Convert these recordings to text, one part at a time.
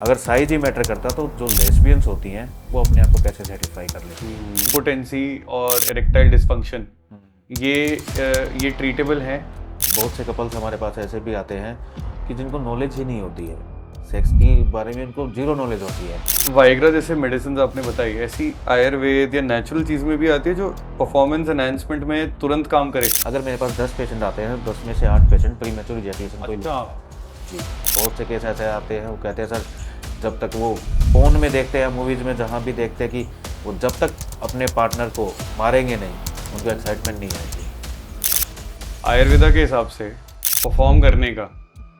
अगर साइज ही मैटर करता तो जो लेस्बियंस होती हैं वो अपने आप को कैसे सेटिस्फाई कर लेती हैं। इम्पोटेंसी और इरेक्टाइल डिस्फंक्शन ये ट्रीटेबल है। बहुत से कपल्स हमारे पास ऐसे भी आते हैं कि जिनको नॉलेज ही नहीं होती है, सेक्स की बारे में उनको जीरो नॉलेज होती है। वाइग्रा जैसे मेडिसिन आपने बताई, ऐसी आयुर्वेद या नेचुरल चीज़ में भी आती है जो परफॉर्मेंस एनहांसमेंट में तुरंत काम करे। अगर मेरे पास 10 पेशेंट आते हैं, 10 में से 8 पेशेंट प्रीमेच्योर इजैकुलेशन को जी, बहुत से केस ऐसे आते हैं, वो कहते हैं सर जब तक वो फ़ोन में देखते हैं, मूवीज़ में जहाँ भी देखते हैं कि वो जब तक अपने पार्टनर को मारेंगे नहीं उनको एक्साइटमेंट नहीं आएगी। आयुर्वेदा के हिसाब से परफॉर्म करने का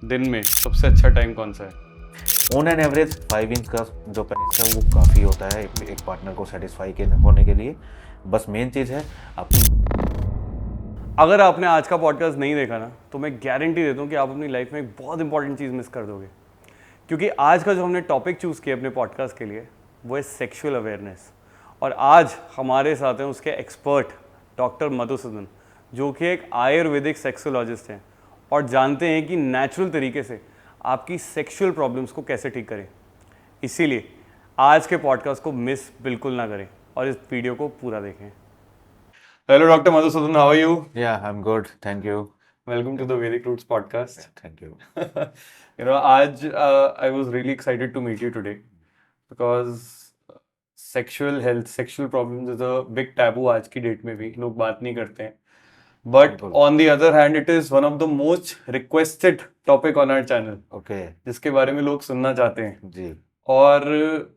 दिन में सबसे अच्छा टाइम कौन सा है? ऑन एन एवरेज 5 इंच का जो पेनिस है वो काफ़ी होता है एक पार्टनर को सेटिस्फाई होने के लिए। बस मेन चीज़ है आप। अगर आपने आज का पॉडकास्ट नहीं देखा ना, तो मैं गारंटी देता हूँ कि आप अपनी लाइफ में एक बहुत इंपॉर्टेंट चीज़ मिस कर दोगे, क्योंकि आज का जो हमने टॉपिक चूज़ किया अपने पॉडकास्ट के लिए वो है सेक्सुअल अवेयरनेस। और आज हमारे साथ हैं उसके एक्सपर्ट डॉक्टर मधुसूदन, जो कि एक आयुर्वेदिक सेक्सोलॉजिस्ट हैं और जानते हैं कि नेचुरल तरीके से आपकी सेक्सुअल प्रॉब्लम्स को कैसे ठीक करें। इसीलिए आज के पॉडकास्ट को मिस बिल्कुल ना करें और इस वीडियो को पूरा देखें। Hello doctor Madhusudan, how are you? Yeah I am good, thank you. Welcome to the Vedic Roots podcast. Thank you. आज I was really excited to meet you today because sexual health, sexual problems is a big taboo आज की date में भी लोग बात नहीं करते हैं. But बिल्कुल। on the other hand, it is one of the most requested topic on our channel, okay जिसके बारे में लोग सुनना चाहते हैं। जी। और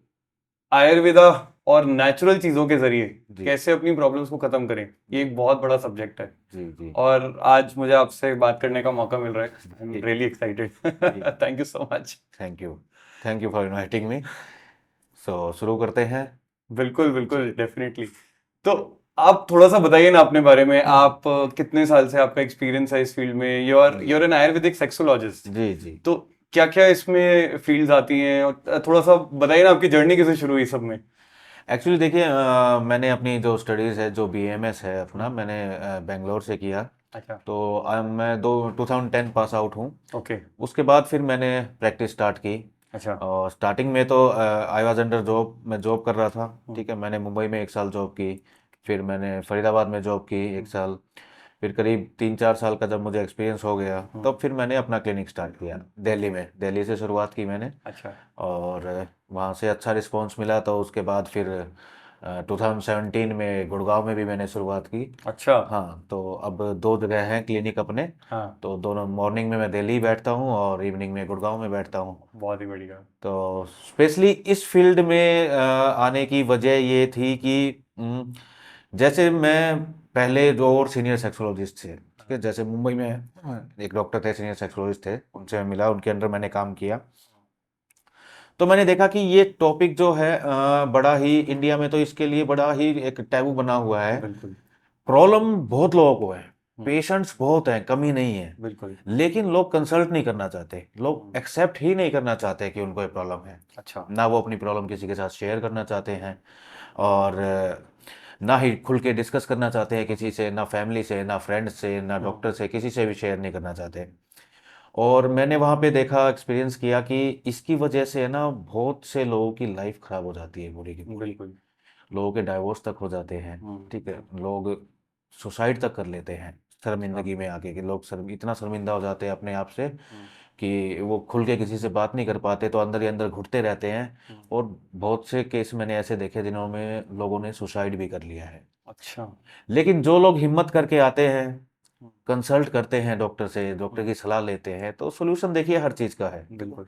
आयुर्वेदा और नेचुरल चीज़ों के जरिए जी। कैसे अपनी प्रॉब्लम्स को ख़त्म करें, ये एक बहुत बड़ा सब्जेक्ट है। जी जी। और आज मुझे आपसे बात करने का मौका मिल रहा है। I am really excited. Thank you so much. Thank you for inviting me. So शुरू करते हैं। बिल्कुल बिल्कुल, डेफिनेटली। तो आप थोड़ा सा बताइए ना अपने बारे में, आप कितने साल से आपका एक्सपीरियंस है इस फील्ड में? You're an ayurvedic sexologist. जी जी। तो क्या क्या इसमें फील्ड्स आती हैं, और थोड़ा सा बताइए ना आपकी जर्नी कैसे शुरू हुई सब में। एक्चुअली देखिए, मैंने अपनी जो स्टडीज़ है, जो BMS है अपना, मैंने बेंगलोर से किया। अच्छा। तो मैं 2010 पास आउट हूँ। ओके। उसके बाद फिर मैंने प्रैक्टिस स्टार्ट की। अच्छा। और स्टार्टिंग में तो आई वाज अंडर जॉब, मैं जॉब कर रहा था। ठीक है, मैंने मुंबई में 1 साल जॉब की, फिर मैंने फरीदाबाद में जॉब की 1 साल, फिर करीब 3-4 साल का जब मुझे एक्सपीरियंस हो गया तब फिर मैंने अपना क्लिनिक स्टार्ट किया दिल्ली में। दिल्ली से शुरुआत की मैंने। अच्छा। और वहाँ से अच्छा रिस्पॉन्स मिला, तो उसके बाद फिर 2017 में गुड़गांव में भी मैंने शुरुआत की। अच्छा। हाँ, तो अब 2 जगह हैं क्लिनिक अपने। हाँ। तो दोनों, मॉर्निंग में मैं दिल्ली बैठता हूँ और इवनिंग में गुड़गांव में बैठता हूँ। बहुत ही बढ़िया। तो स्पेशली इस फील्ड में आने की वजह ये थी कि जैसे मैं पहले जो और सीनियर सेक्सोलॉजिस्ट थे, ठीक है, जैसे मुंबई में एक डॉक्टर थे, सीनियर सेक्सोलॉजिस्ट थे, उनसे मैं मिला, उनके अंडर मैंने काम किया। तो मैंने देखा कि ये टॉपिक जो है बड़ा ही, इंडिया में तो इसके लिए बड़ा ही एक टैबू बना हुआ है। बिल्कुल। प्रॉब्लम बहुत लोगों को है, पेशेंट्स बहुत हैं, कमी नहीं है, बिल्कुल। लेकिन लोग कंसल्ट नहीं करना चाहते, लोग एक्सेप्ट ही नहीं करना चाहते कि उनको ये प्रॉब्लम है। अच्छा। ना वो अपनी प्रॉब्लम किसी के साथ शेयर करना चाहते हैं, और ना ही खुल के डिस्कस करना चाहते हैं किसी से, ना फैमिली से, ना फ्रेंड से, ना डॉक्टर से, किसी से भी शेयर नहीं करना चाहते। और मैंने वहाँ पे देखा, एक्सपीरियंस किया कि इसकी वजह से है ना बहुत से लोगों की लाइफ खराब हो जाती है पूरी की पूरी। बिल्कुल। लोगों के डाइवोर्स तक हो जाते हैं। ठीक है, लोग सुसाइड तक कर लेते हैं शर्मिंदगी में आके, कि लोग इतना शर्मिंदा हो जाते हैं अपने आप से कि वो खुल के किसी से बात नहीं कर पाते, तो अंदर ही अंदर घुटते रहते हैं। और बहुत से केस मैंने ऐसे देखे जिन्होंने लोगों ने सुसाइड भी कर लिया है। अच्छा। लेकिन जो लोग हिम्मत करके आते हैं, कंसल्ट करते हैं डॉक्टर से, डॉक्टर की सलाह लेते हैं, तो सोल्यूशन देखिए हर चीज़ का है। बिल्कुल।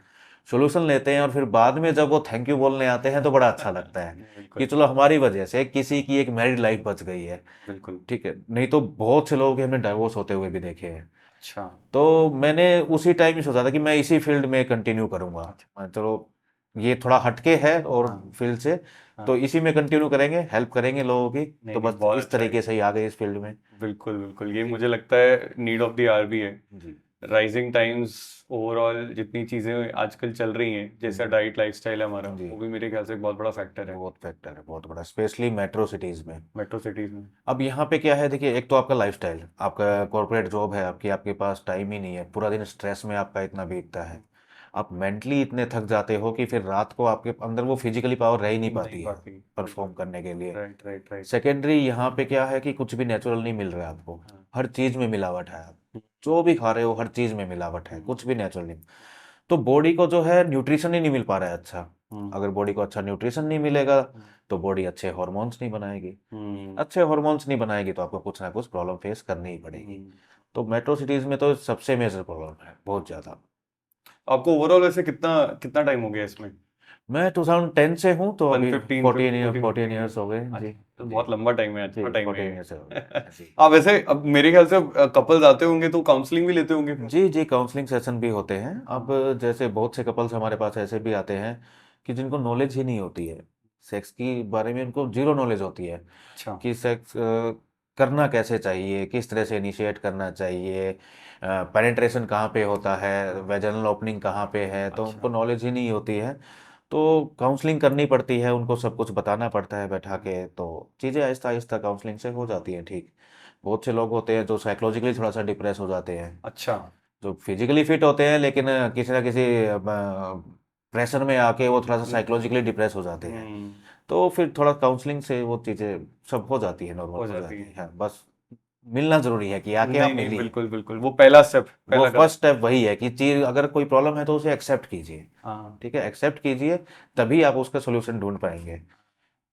सोल्यूशन लेते हैं और फिर बाद में जब वो थैंक यू बोलने आते हैं तो बड़ा अच्छा लगता है कि बिल्कुल। चलो हमारी वजह से किसी की एक मैरिड लाइफ बच गई है। बिल्कुल। ठीक है, नहीं तो बहुत से लोगों के हमने डाइवोर्स होते हुए भी देखे हैं। अच्छा। तो मैंने उसी टाइम ही सोचा था कि मैं इसी फील्ड में कंटिन्यू करूंगा। चलो ये थोड़ा हटके है और हाँ। फील्ड से, हाँ। तो इसी में कंटिन्यू करेंगे, हेल्प करेंगे लोगों की। नहीं, तो नहीं, बस बहुत इस अच्छा है। तरीके से ही आ गए इस फील्ड में। बिल्कुल बिल्कुल, ये मुझे लगता है नीड ऑफ द आवर भी है। जी राइजिंग टाइम्स, ओवरऑल जितनी चीज़ें आजकल चल रही हैं, जैसा डाइट लाइफस्टाइल है हमारा, जी। वो भी मेरे ख्याल से एक बहुत बड़ा फैक्टर है बहुत फैक्टर है, बहुत बड़ा, स्पेशली मेट्रो सिटीज़ में। मेट्रो सिटीज़ में। अब यहाँ पे क्या है, देखिए, एक तो आपका लाइफस्टाइल, आपका कॉर्पोरेट जॉब है आपकी, आपके पास टाइम ही नहीं है, पूरा दिन स्ट्रेस में आपका इतना बीतता है। आप मेंटली इतने थक जाते हो कि फिर रात को आपके अंदर वो फिजिकली पावर रह ही नहीं पाती नहीं है पाती। परफॉर्म करने के लिए। Right right right. सेकेंडरी यहाँ पे क्या है कि कुछ भी नेचुरल नहीं मिल रहा है आपको, हाँ। हर चीज में मिलावट है। आप जो भी खा रहे हो हर चीज में मिलावट है, कुछ भी नेचुरल नहीं। तो बॉडी को जो है न्यूट्रिशन ही नहीं मिल पा रहा है अच्छा। अगर बॉडी को अच्छा न्यूट्रिशन नहीं मिलेगा तो बॉडी अच्छे हॉर्मोन्स नहीं बनाएगी, अच्छे हॉर्मोन्स नहीं बनाएगी तो आपको कुछ ना कुछ प्रॉब्लम फेस करनी ही पड़ेगी। तो मेट्रो सिटीज में तो सबसे मेजर प्रॉब्लम है बहुत ज्यादा। आपको ओवरऑल वैसे कितना कितना टाइम हो गया इसमें? मैं 2010 से हूँ तो अभी 15 14 ईयर्स हो गए जी। तो जी बहुत लंबा टाइम है, अच्छा जी टाइम 14 है। ईयर्स हो गए जी। आप वैसे अब मेरे ख्याल से कपल्स आते होंगे तो काउंसलिंग भी लेते होंगे फिर? जी जी काउंसलिंग सेशन भी होते हैं। अब जैसे बहुत से कपल्स हमारे पास ऐसे भी आते हैं कि जिनको नॉलेज ही नहीं होती है सेक्स की बारे में, उनको जीरो नॉलेज होती है अच्छा। कि सेक्स करना कैसे चाहिए, किस तरह से इनिशिएट करना चाहिए, पेनिट्रेशन कहाँ पे होता है, वेजाइनल ओपनिंग कहाँ पे है, तो उनको अच्छा। नॉलेज ही नहीं होती है। तो काउंसलिंग करनी पड़ती है, उनको सब कुछ बताना पड़ता है बैठा के, तो चीज़ें आहिस्ता आहिस्ता काउंसलिंग से हो जाती हैं ठीक। बहुत से लोग होते हैं जो साइकोलॉजिकली थोड़ा सा डिप्रेस हो जाते हैं, अच्छा। जो फिजिकली फिट होते हैं लेकिन किसी ना किसी प्रेशर में आके वो थोड़ा सा साइकोलॉजिकली डिप्रेस हो जाते हैं। तो फिर थोड़ा काउंसलिंग से वो चीज़ें सब हो जाती है, नॉर्मल हो हो जाती जाती है। है। बस मिलना जरूरी है कि आके आप नहीं नहीं, मिलिए। बिल्कुल बिल्कुल, वो पहला स्टेप, वो पहला कदम। फर्स्ट स्टेप वही है कि चीज अगर कोई प्रॉब्लम है तो उसे एक्सेप्ट कीजिए। हाँ। ठीक है, एक्सेप्ट कीजिए, तभी आप उसका सोल्यूशन ढूंढ पाएंगे।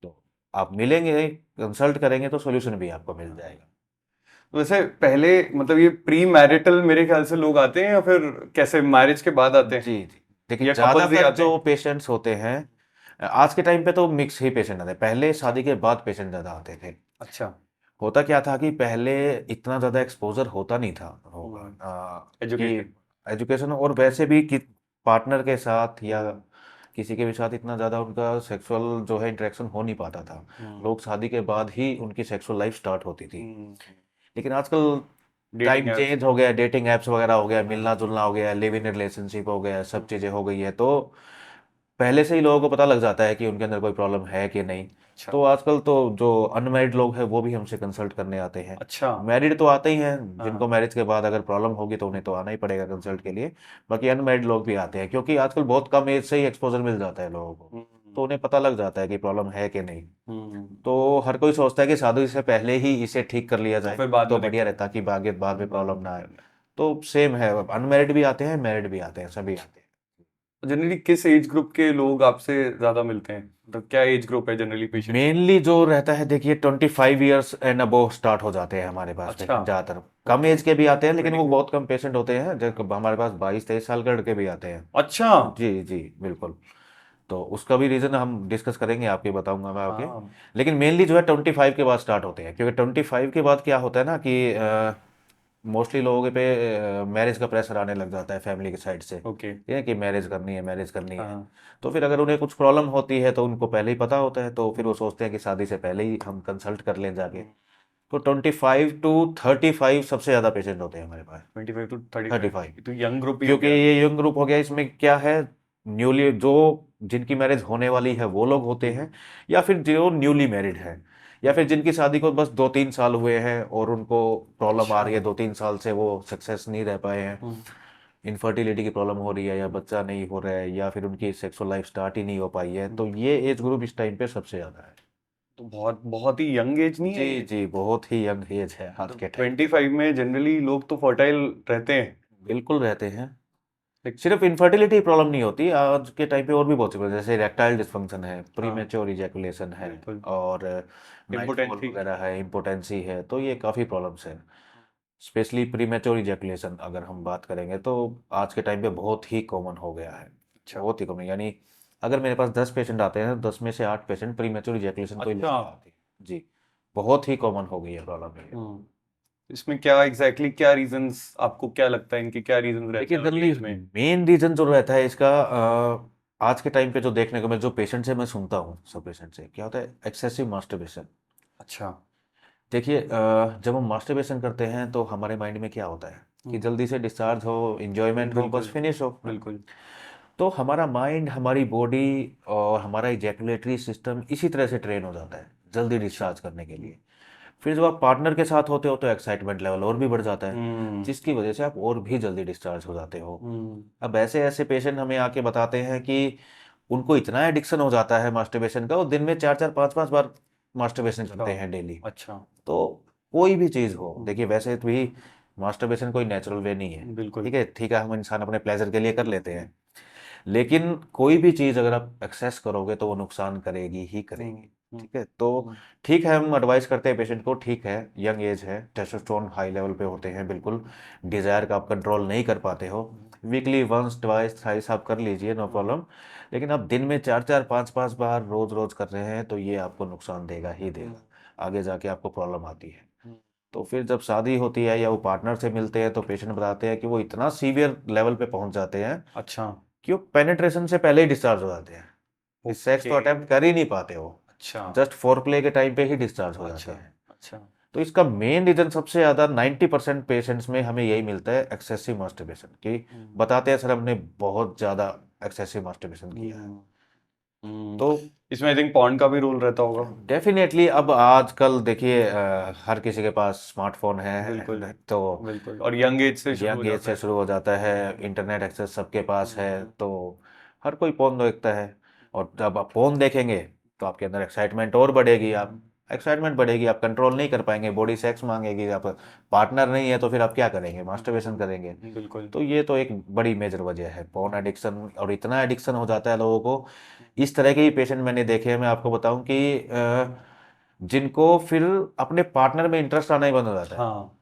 तो आप मिलेंगे, कंसल्ट करेंगे तो सोल्यूशन भी आपको मिल जाएगा। तो वैसे पहले मतलब ये प्री मैरिटल मेरे ख्याल से लोग आते हैं या फिर कैसे मैरिज के बाद आते हैं, जी जी, लेकिन या कपल्स ही ज्यादातर आते जो हैं? पेशेंट्स होते हैं आज के टाइम पे तो मिक्स ही पेशेंट आते हैं, पहले शादी के बाद पेशेंट ज्यादा आते थे। अच्छा। होता क्या था कि पहले इतना ज़्यादा एक्सपोजर होता नहीं था होगा कि एजुकेशन। एजुकेशन, और वैसे भी कि पार्टनर के साथ या किसी के भी साथ इतना ज़्यादा उनका सेक्सुअल जो है इंटरेक्शन हो नहीं पाता था। लोग शादी के बाद ही उनकी सेक्सुअल लाइफ स्टार्ट होती थी। लेकिन आजकल डेटिंग टाइम एप्स। चेंज हो गया, डेटिंग एप्स वगैरह हो गया, मिलना जुलना हो गया, लिव इन रिलेशनशिप हो गया, सब चीज़ें हो गई है, तो पहले से ही लोगों को पता लग जाता है कि उनके अंदर कोई प्रॉब्लम है कि नहीं। अच्छा। तो आजकल तो जो अनमैरिड लोग हैं वो भी हमसे कंसल्ट करने आते हैं। अच्छा। मैरिड तो आते ही हैं, जिनको हाँ। मैरिज के बाद अगर प्रॉब्लम होगी तो उन्हें तो आना ही पड़ेगा कंसल्ट के लिए। बाकी अनमैरिड लोग भी आते हैं क्योंकि आजकल बहुत कम एज से ही एक्सपोजर मिल जाता है लोगों को, तो उन्हें पता लग जाता है कि प्रॉब्लम है कि नहीं। तो हर कोई सोचता है कि शादी से पहले ही इसे ठीक कर लिया तो जाए फिर बाद तो में बढ़िया देखते रहता कि बाद में प्रॉब्लम ना आए। तो सेम है, अनमैरिड भी आते हैं, मैरिड भी आते हैं, सभी आते हैं। हैं। जनरली किस एज ग्रुप के लोग आपसे ज्यादा मिलते हैं, मतलब क्या एज ग्रुप है जनरली पेशेंट्स? मेनली जो रहता है देखिए 25 ईयर्स एंड अबोव स्टार्ट हो जाते हैं हमारे पास अच्छा। पेशेंट ज़्यादातर। कम एज के भी आते हैं लेकिन वो बहुत कम पेशेंट होते हैं, जब हमारे पास 22-23 साल के लड़के भी आते हैं। अच्छा। जी जी बिल्कुल। तो उसका भी रीज़न हम डिस्कस करेंगे, आपके बताऊंगा मैं आगे। हाँ। लेकिन मेनली जो है 25 के बाद स्टार्ट होते हैं, क्योंकि 25 के बाद क्या होता है ना कि मोस्टली लोगों पे मैरिज का प्रेशर आने लग जाता है फैमिली की साइड से, ओके। ये कि मैरिज करनी है, मैरिज करनी है। हाँ। तो फिर अगर उन्हें कुछ प्रॉब्लम होती है तो उनको पहले ही पता होता है, तो फिर वो सोचते हैं कि शादी से पहले ही हम कंसल्ट कर लें जाके। तो 25 to 35 सबसे ज़्यादा पेशेंट होते हैं हमारे पास। 25 to 35, 35, तो यंग ग्रुप ही हो क्योंकि गया। ये यंग ग्रुप हो गया, इसमें क्या है, न्यूली जो जिनकी मैरिज होने वाली है वो लोग होते हैं, या फिर जो न्यूली मैरिड है, या फिर जिनकी शादी को बस 2-3 साल हुए हैं और उनको प्रॉब्लम आ अच्छा। रही है, 2-3 साल से वो सक्सेस नहीं रह पाए हैं, इनफर्टिलिटी की प्रॉब्लम हो रही है, या बच्चा नहीं हो रहा है, या फिर उनकी सेक्सुअल लाइफ स्टार्ट ही नहीं हो पाई है, तो ये एज ग्रुप इस टाइम पे सबसे ज़्यादा है। तो बहुत बहुत ही यंग एज नहीं है जी ये? जी बहुत ही यंग एज है आज के टाइम। 25 में जनरली लोग तो फर्टाइल रहते हैं। बिल्कुल रहते हैं। Like, सिर्फ इनफर्टिलिटी प्रॉब्लम नहीं होती, आज के टाइम पे और भी बहुत सी प्रॉब्लम, जैसे इरेक्टाइल डिस्फंक्शन है, हाँ। प्रीमेच्योर इजैकुलेशन है, बिल्कुल। और नाइट फॉल इम्पोर्टेंसी। वगैरह है, इम्पोटेंसी है, तो ये काफ़ी प्रॉब्लम्स हैं। स्पेशली प्रीमेच्योर इजैकुलेशन अगर हम बात करेंगे तो आज के टाइम पे बहुत ही कॉमन हो गया है, अच्छा। बहुत ही कॉमन। यानी अगर मेरे पास 10 पेशेंट आते हैं, 10 में से 8 पेशेंट प्रीमेच्योर इजैकुलेशन को ही अच्छा। लेकर आते हैं। जी, बहुत ही कॉमन हो गई है प्रॉब्लम ये। इसमें क्या एग्जैक्टली क्या रीजंस, आपको क्या लगता है इनके क्या रीजंस रहते देखिए हैं जनरली एज में? मेन रीजन जो रहता है इसका, आज के टाइम पे जो देखने को मैं जो पेशेंट से मैं सुनता हूँ, सब पेशेंट से क्या होता है, एक्सेसिव मास्टरबेशन। अच्छा। देखिए जब हम मास्टरबेशन करते हैं तो हमारे माइंड में क्या होता है कि जल्दी से डिस्चार्ज हो, इंजॉयमेंट हो, बस बिल्कुल फिनिश हो। बिल्कुल। तो हमारा माइंड, हमारी बॉडी और हमारा इजैकुलेटरी सिस्टम इसी तरह से ट्रेन हो जाता है। जल्दी डिस्चार्ज करने के लिए। फिर जब आप पार्टनर के साथ होते हो तो एक्साइटमेंट लेवल और भी बढ़ जाता है, जिसकी वजह से आप और भी जल्दी डिस्चार्ज हो जाते हो। अब ऐसे ऐसे पेशेंट हमें आके बताते हैं कि उनको इतना एडिक्शन हो जाता है मास्टरबेशन का, वो दिन में 4-4 5-5 बार मास्टरबेशन करते हैं डेली। अच्छा, तो कोई भी चीज़ हो, देखिए वैसे तो भी मास्टरबेशन कोई नेचुरल वे नहीं है, बिल्कुल। ठीक है हम इंसान अपने प्लेजर के लिए कर लेते हैं, लेकिन कोई भी चीज़ अगर आप एक्सेस करोगे तो वो नुकसान करेगी ही करेगी। ठीक है, तो ठीक है हम एडवाइस करते हैं पेशेंट को, ठीक है यंग एज है, टेस्टोस्टेरोन हाई लेवल पे होते हैं, बिल्कुल डिज़ायर का आप कंट्रोल नहीं कर पाते हो, वीकली वंस ट्वाइस थ्राइस आप कर लीजिए, नो प्रॉब्लम। लेकिन आप दिन में 4-4 5-5 बार रोज रोज कर रहे हैं तो ये आपको नुकसान देगा ही देगा, आगे जाके आपको प्रॉब्लम आती है। तो फिर जब शादी होती है या वो पार्टनर से मिलते हैं तो पेशेंट बताते हैं कि वो इतना सीवियर लेवल पे पहुंच जाते हैं अच्छा, कि वो पेनिट्रेशन से पहले ही डिस्चार्ज हो जाते हैं, इस सेक्स को ओके, अटेम्प्ट कर ही नहीं पाते हो, अच्छा, जस्ट फोर प्ले के टाइम पे ही डिस्चार्ज हो जाते अच्छा, हैं। अच्छा, तो इसका मेन रीजन सबसे ज़्यादा 90% पेशेंट्स में हमें यही मिलता है, एक्सेसिव मास्टरबेशन की। बताते हैं सर हमने बहुत ज़्यादा एक्सेसिव मास्टरबेशन किया है। तो इसमें आई थिंक पॉर्न का भी रोल रहता होगा। डेफिनेटली अब आजकल देखिए हर किसी के पास स्मार्टफोन है, बिल्कुल, तो बिल्कुल, और यंग एज से शुरू हो यंग एज जाता से है। शुरू हो जाता है, इंटरनेट एक्सेस सबके पास है, तो हर कोई फोन देखता है। और जब आप फोन देखेंगे तो आपके अंदर एक्साइटमेंट और बढ़ेगी, आप एक्साइटमेंट बढ़ेगी, आप कंट्रोल नहीं कर पाएंगे, बॉडी सेक्स मांगेगी, आप पार्टनर नहीं है तो फिर आप क्या करेंगे, मास्टरबेशन करेंगे। बिल्कुल, तो ये तो एक बड़ी मेजर वजह है फोन एडिक्शन, और इतना एडिक्शन हो जाता है लोगों को। इस तरह के ही पेशेंट मैंने देखे हैं, मैं आपको बताऊं कि जिनको फिर अपने पार्टनर में इंटरेस्ट आना ही बंद हो जाता है। हाँ,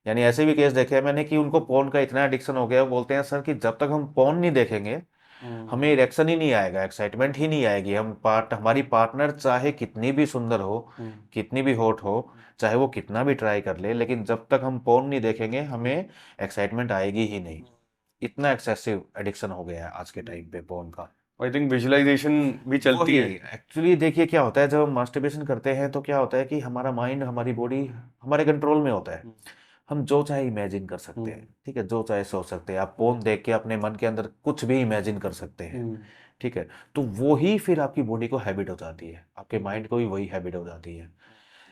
यानी ऐसे भी केस देखे हैं मैंने कि उनको पोर्न का इतना एडिक्शन हो गया, वो बोलते हैं सर कि जब तक हम पोर्न नहीं देखेंगे हमें इरेक्शन ही नहीं आएगा, एक्साइटमेंट ही नहीं आएगी, हमारी पार्टनर चाहे कितनी भी सुंदर हो, कितनी भी हॉट हो, चाहे वो कितना भी ट्राई कर ले, लेकिन जब तक हम पोर्न नहीं देखेंगे हमें एक्साइटमेंट आएगी ही नहीं। इतना एक्सेसिव एडिक्शन हो गया है आज के टाइम पे पोर्न का। आई थिंक विजुअलाइजेशन भी चलती वही है। एक्चुअली देखिए क्या होता है, जब हम मास्टरबेशन करते हैं तो क्या होता है कि हमारा माइंड हमारी बॉडी हमारे कंट्रोल में होता है, हम जो चाहे इमेजिन कर सकते हैं, ठीक है, जो चाहे सोच सकते हैं, आप फोन देख के अपने मन के अंदर कुछ भी इमेजिन कर सकते हैं। ठीक है, तो वो ही फिर आपकी बॉडी को हैबिट हो जाती है, आपके माइंड को भी वही हैबिट हो जाती है।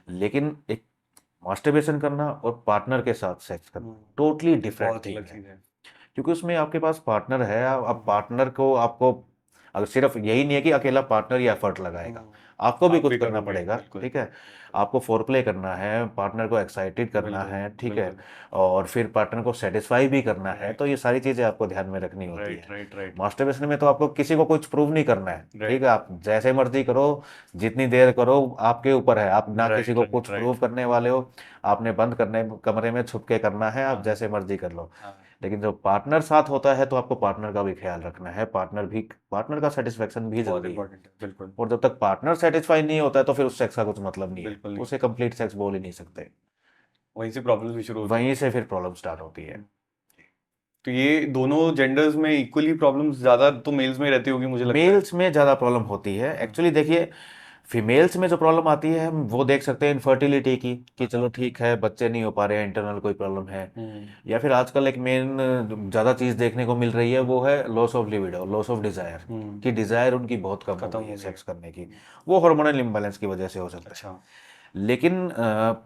लेकिन एक मास्टरबेशन करना और पार्टनर के साथ सेक्स करना टोटली डिफरेंट बहुत थिंग अलग है, चीज है। क्योंकि उसमें आपके पास पार्टनर है, अब पार्टनर को आपको, अगर सिर्फ यही नहीं है कि अकेला पार्टनर ही एफर्ट लगाएगा, आपको भी आप कुछ भी करना करोगे, पड़ेगा। बिल्कुल, ठीक है, आपको फोरप्ले करना है, पार्टनर को एक्साइटेड करना बिल्कुल, है, ठीक है, बिल्कुल, और फिर पार्टनर को सेटिस्फाई भी करना है, तो राइट, ये सारी चीज़ें आपको ध्यान में रखनी होती राइट, है। राइट, राइट, मास्टरबेशन में तो आपको किसी को कुछ प्रूव नहीं करना है, ठीक राइट, है, आप जैसे मर्जी करो, जितनी देर करो, आपके ऊपर है, आप ना किसी राइट, को राइट, कुछ प्रूव राइट, करने वाले हो, आपने बंद करने कमरे में छुप के करना है, आप हाँ, जैसे मर्जी कर लो। हाँ, लेकिन जब पार्टनर साथ होता है तो आपको पार्टनर का भी ख्याल रखना है, पार्टनर का सेटिस्फेक्शन भी बहुत जरूरी है। इंपॉर्टेंट है, बिल्कुल, और जब तक पार्टनर सेटिस्फाई नहीं होता है तो फिर उस सेक्स का कुछ मतलब नहीं है, बिल्कुल तो नहीं, उसे कंप्लीट सेक्स बोल ही नहीं सकते। वहीं से प्रॉब्लम्स भी शुरू होती वहीं है। से फिर प्रॉब्लम स्टार्ट होती है। तो ये दोनों जेंडर्स में इक्वली प्रॉब्लम्स ज्यादा तो मेल्स में रहती होगी मुझे लगता है। मेल्स में ज़्यादा प्रॉब्लम होती है एक्चुअली, देखिए फीमेल्स में जो प्रॉब्लम आती है हम वो देख सकते हैं इनफर्टिलिटी की, कि चलो ठीक है बच्चे नहीं हो पा रहे हैं, इंटरनल कोई प्रॉब्लम है, या फिर आजकल एक मेन ज़्यादा चीज़ देखने को मिल रही है वो है loss of libido, loss of desire, कि डिज़ायर उनकी बहुत कम हो खत्म गई है हो गई। सेक्स करने की। वो हार्मोनल इम्बैलेंस की वजह से हो सकता है, अच्छा, लेकिन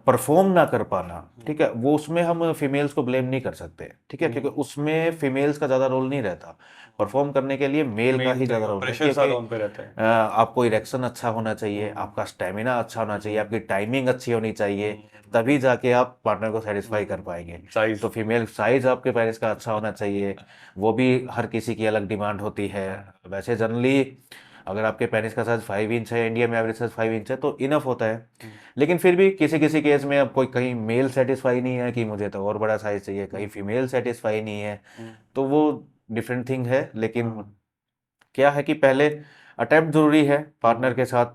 परफॉर्म ना कर पाना, ठीक है, वो उसमें हम फीमेल्स को ब्लेम नहीं कर सकते, ठीक है, क्योंकि उसमें फीमेल्स का ज़्यादा रोल नहीं रहता, परफॉर्म करने के लिए मेल का ही ज़्यादा रोल है, प्रेशर क्योंकि ज्यादा उन पे रहता है। आपको इरेक्शन अच्छा होना चाहिए, आपका स्टेमिना अच्छा होना चाहिए, आपकी टाइमिंग अच्छी होनी चाहिए, तभी जाके आप पार्टनर को सेटिस्फाई कर पाएंगे। साइज, तो फीमेल साइज आपके पेनिस का अच्छा होना चाहिए, वो भी हर किसी की अलग डिमांड होती है। वैसे जनरली अगर आपके पेनिस का साइज 5 इंच है, इंडिया में एवरेज साइज 5 इंच है, तो इनफ होता है। लेकिन फिर भी किसी किसी केस में अब कोई कहीं मेल सेटिस्फाई नहीं है कि मुझे तो और बड़ा साइज चाहिए, कहीं फीमेल सेटिस्फाई नहीं है, तो वो डिफरेंट थिंग है। लेकिन क्या है कि पहले अटेम्प्ट जरूरी है, पार्टनर के साथ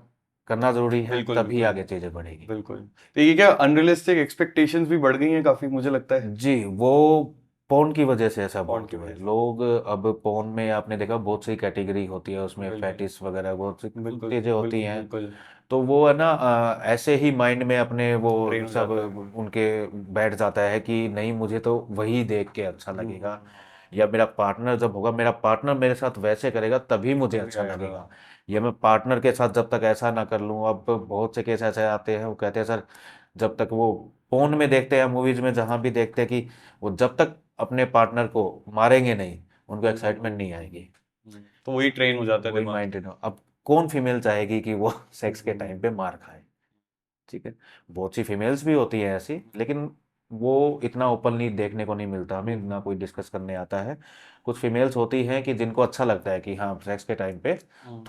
करना जरूरी है, बिल्कुल, तभी बिल्कुल, आगे चीजें बढ़ेगी। बिल्कुल। तो ये क्या अनरियलिस्टिक एक्सपेक्टेशंस भी बढ़ गई हैं काफी मुझे लगता है। जी, वो पोर्न की वजह से ऐसा पॉन्ड बहुत की हुआ वजह है। से, लोग अब पोर्न में आपने देखा बहुत सी कैटेगरी होती है, उसमें बिल्कुल, फैटिस वगैरह बहुत सी बिल्कुल, चीजें होती बिल्कुल, हैं, बिल्कुल, तो वो है ना ऐसे ही माइंड में अपने वो ट्रेन हो सब जाता है। उनके बैठ जाता है कि नहीं मुझे तो वही देख के अच्छा लगेगा, या मेरा पार्टनर जब होगा, मेरा पार्टनर मेरे साथ वैसे करेगा तभी मुझे तभी अच्छा आएगा। लगेगा। या मैं पार्टनर के साथ जब तक ऐसा ना कर लूँ। अब बहुत से केस ऐसे आते हैं, वो कहते हैं सर जब तक वो फोन में देखते हैं, मूवीज में जहाँ भी देखते हैं कि वो जब तक अपने पार्टनर को मारेंगे नहीं उनको एक्साइटमेंट नहीं आएगी। तो वही ट्रेन हो जाता है वही दिमाग। माइंड। अब कौन फीमेल चाहेगी कि वो सेक्स के टाइम पे मार खाए? ठीक है, बहुत सी फीमेल्स भी होती है ऐसी, लेकिन वो इतना ओपनली देखने को नहीं मिलता हमें, ना कोई डिस्कस करने आता है। कुछ फीमेल्स होती हैं कि जिनको अच्छा लगता है कि हाँ सेक्स के टाइम पे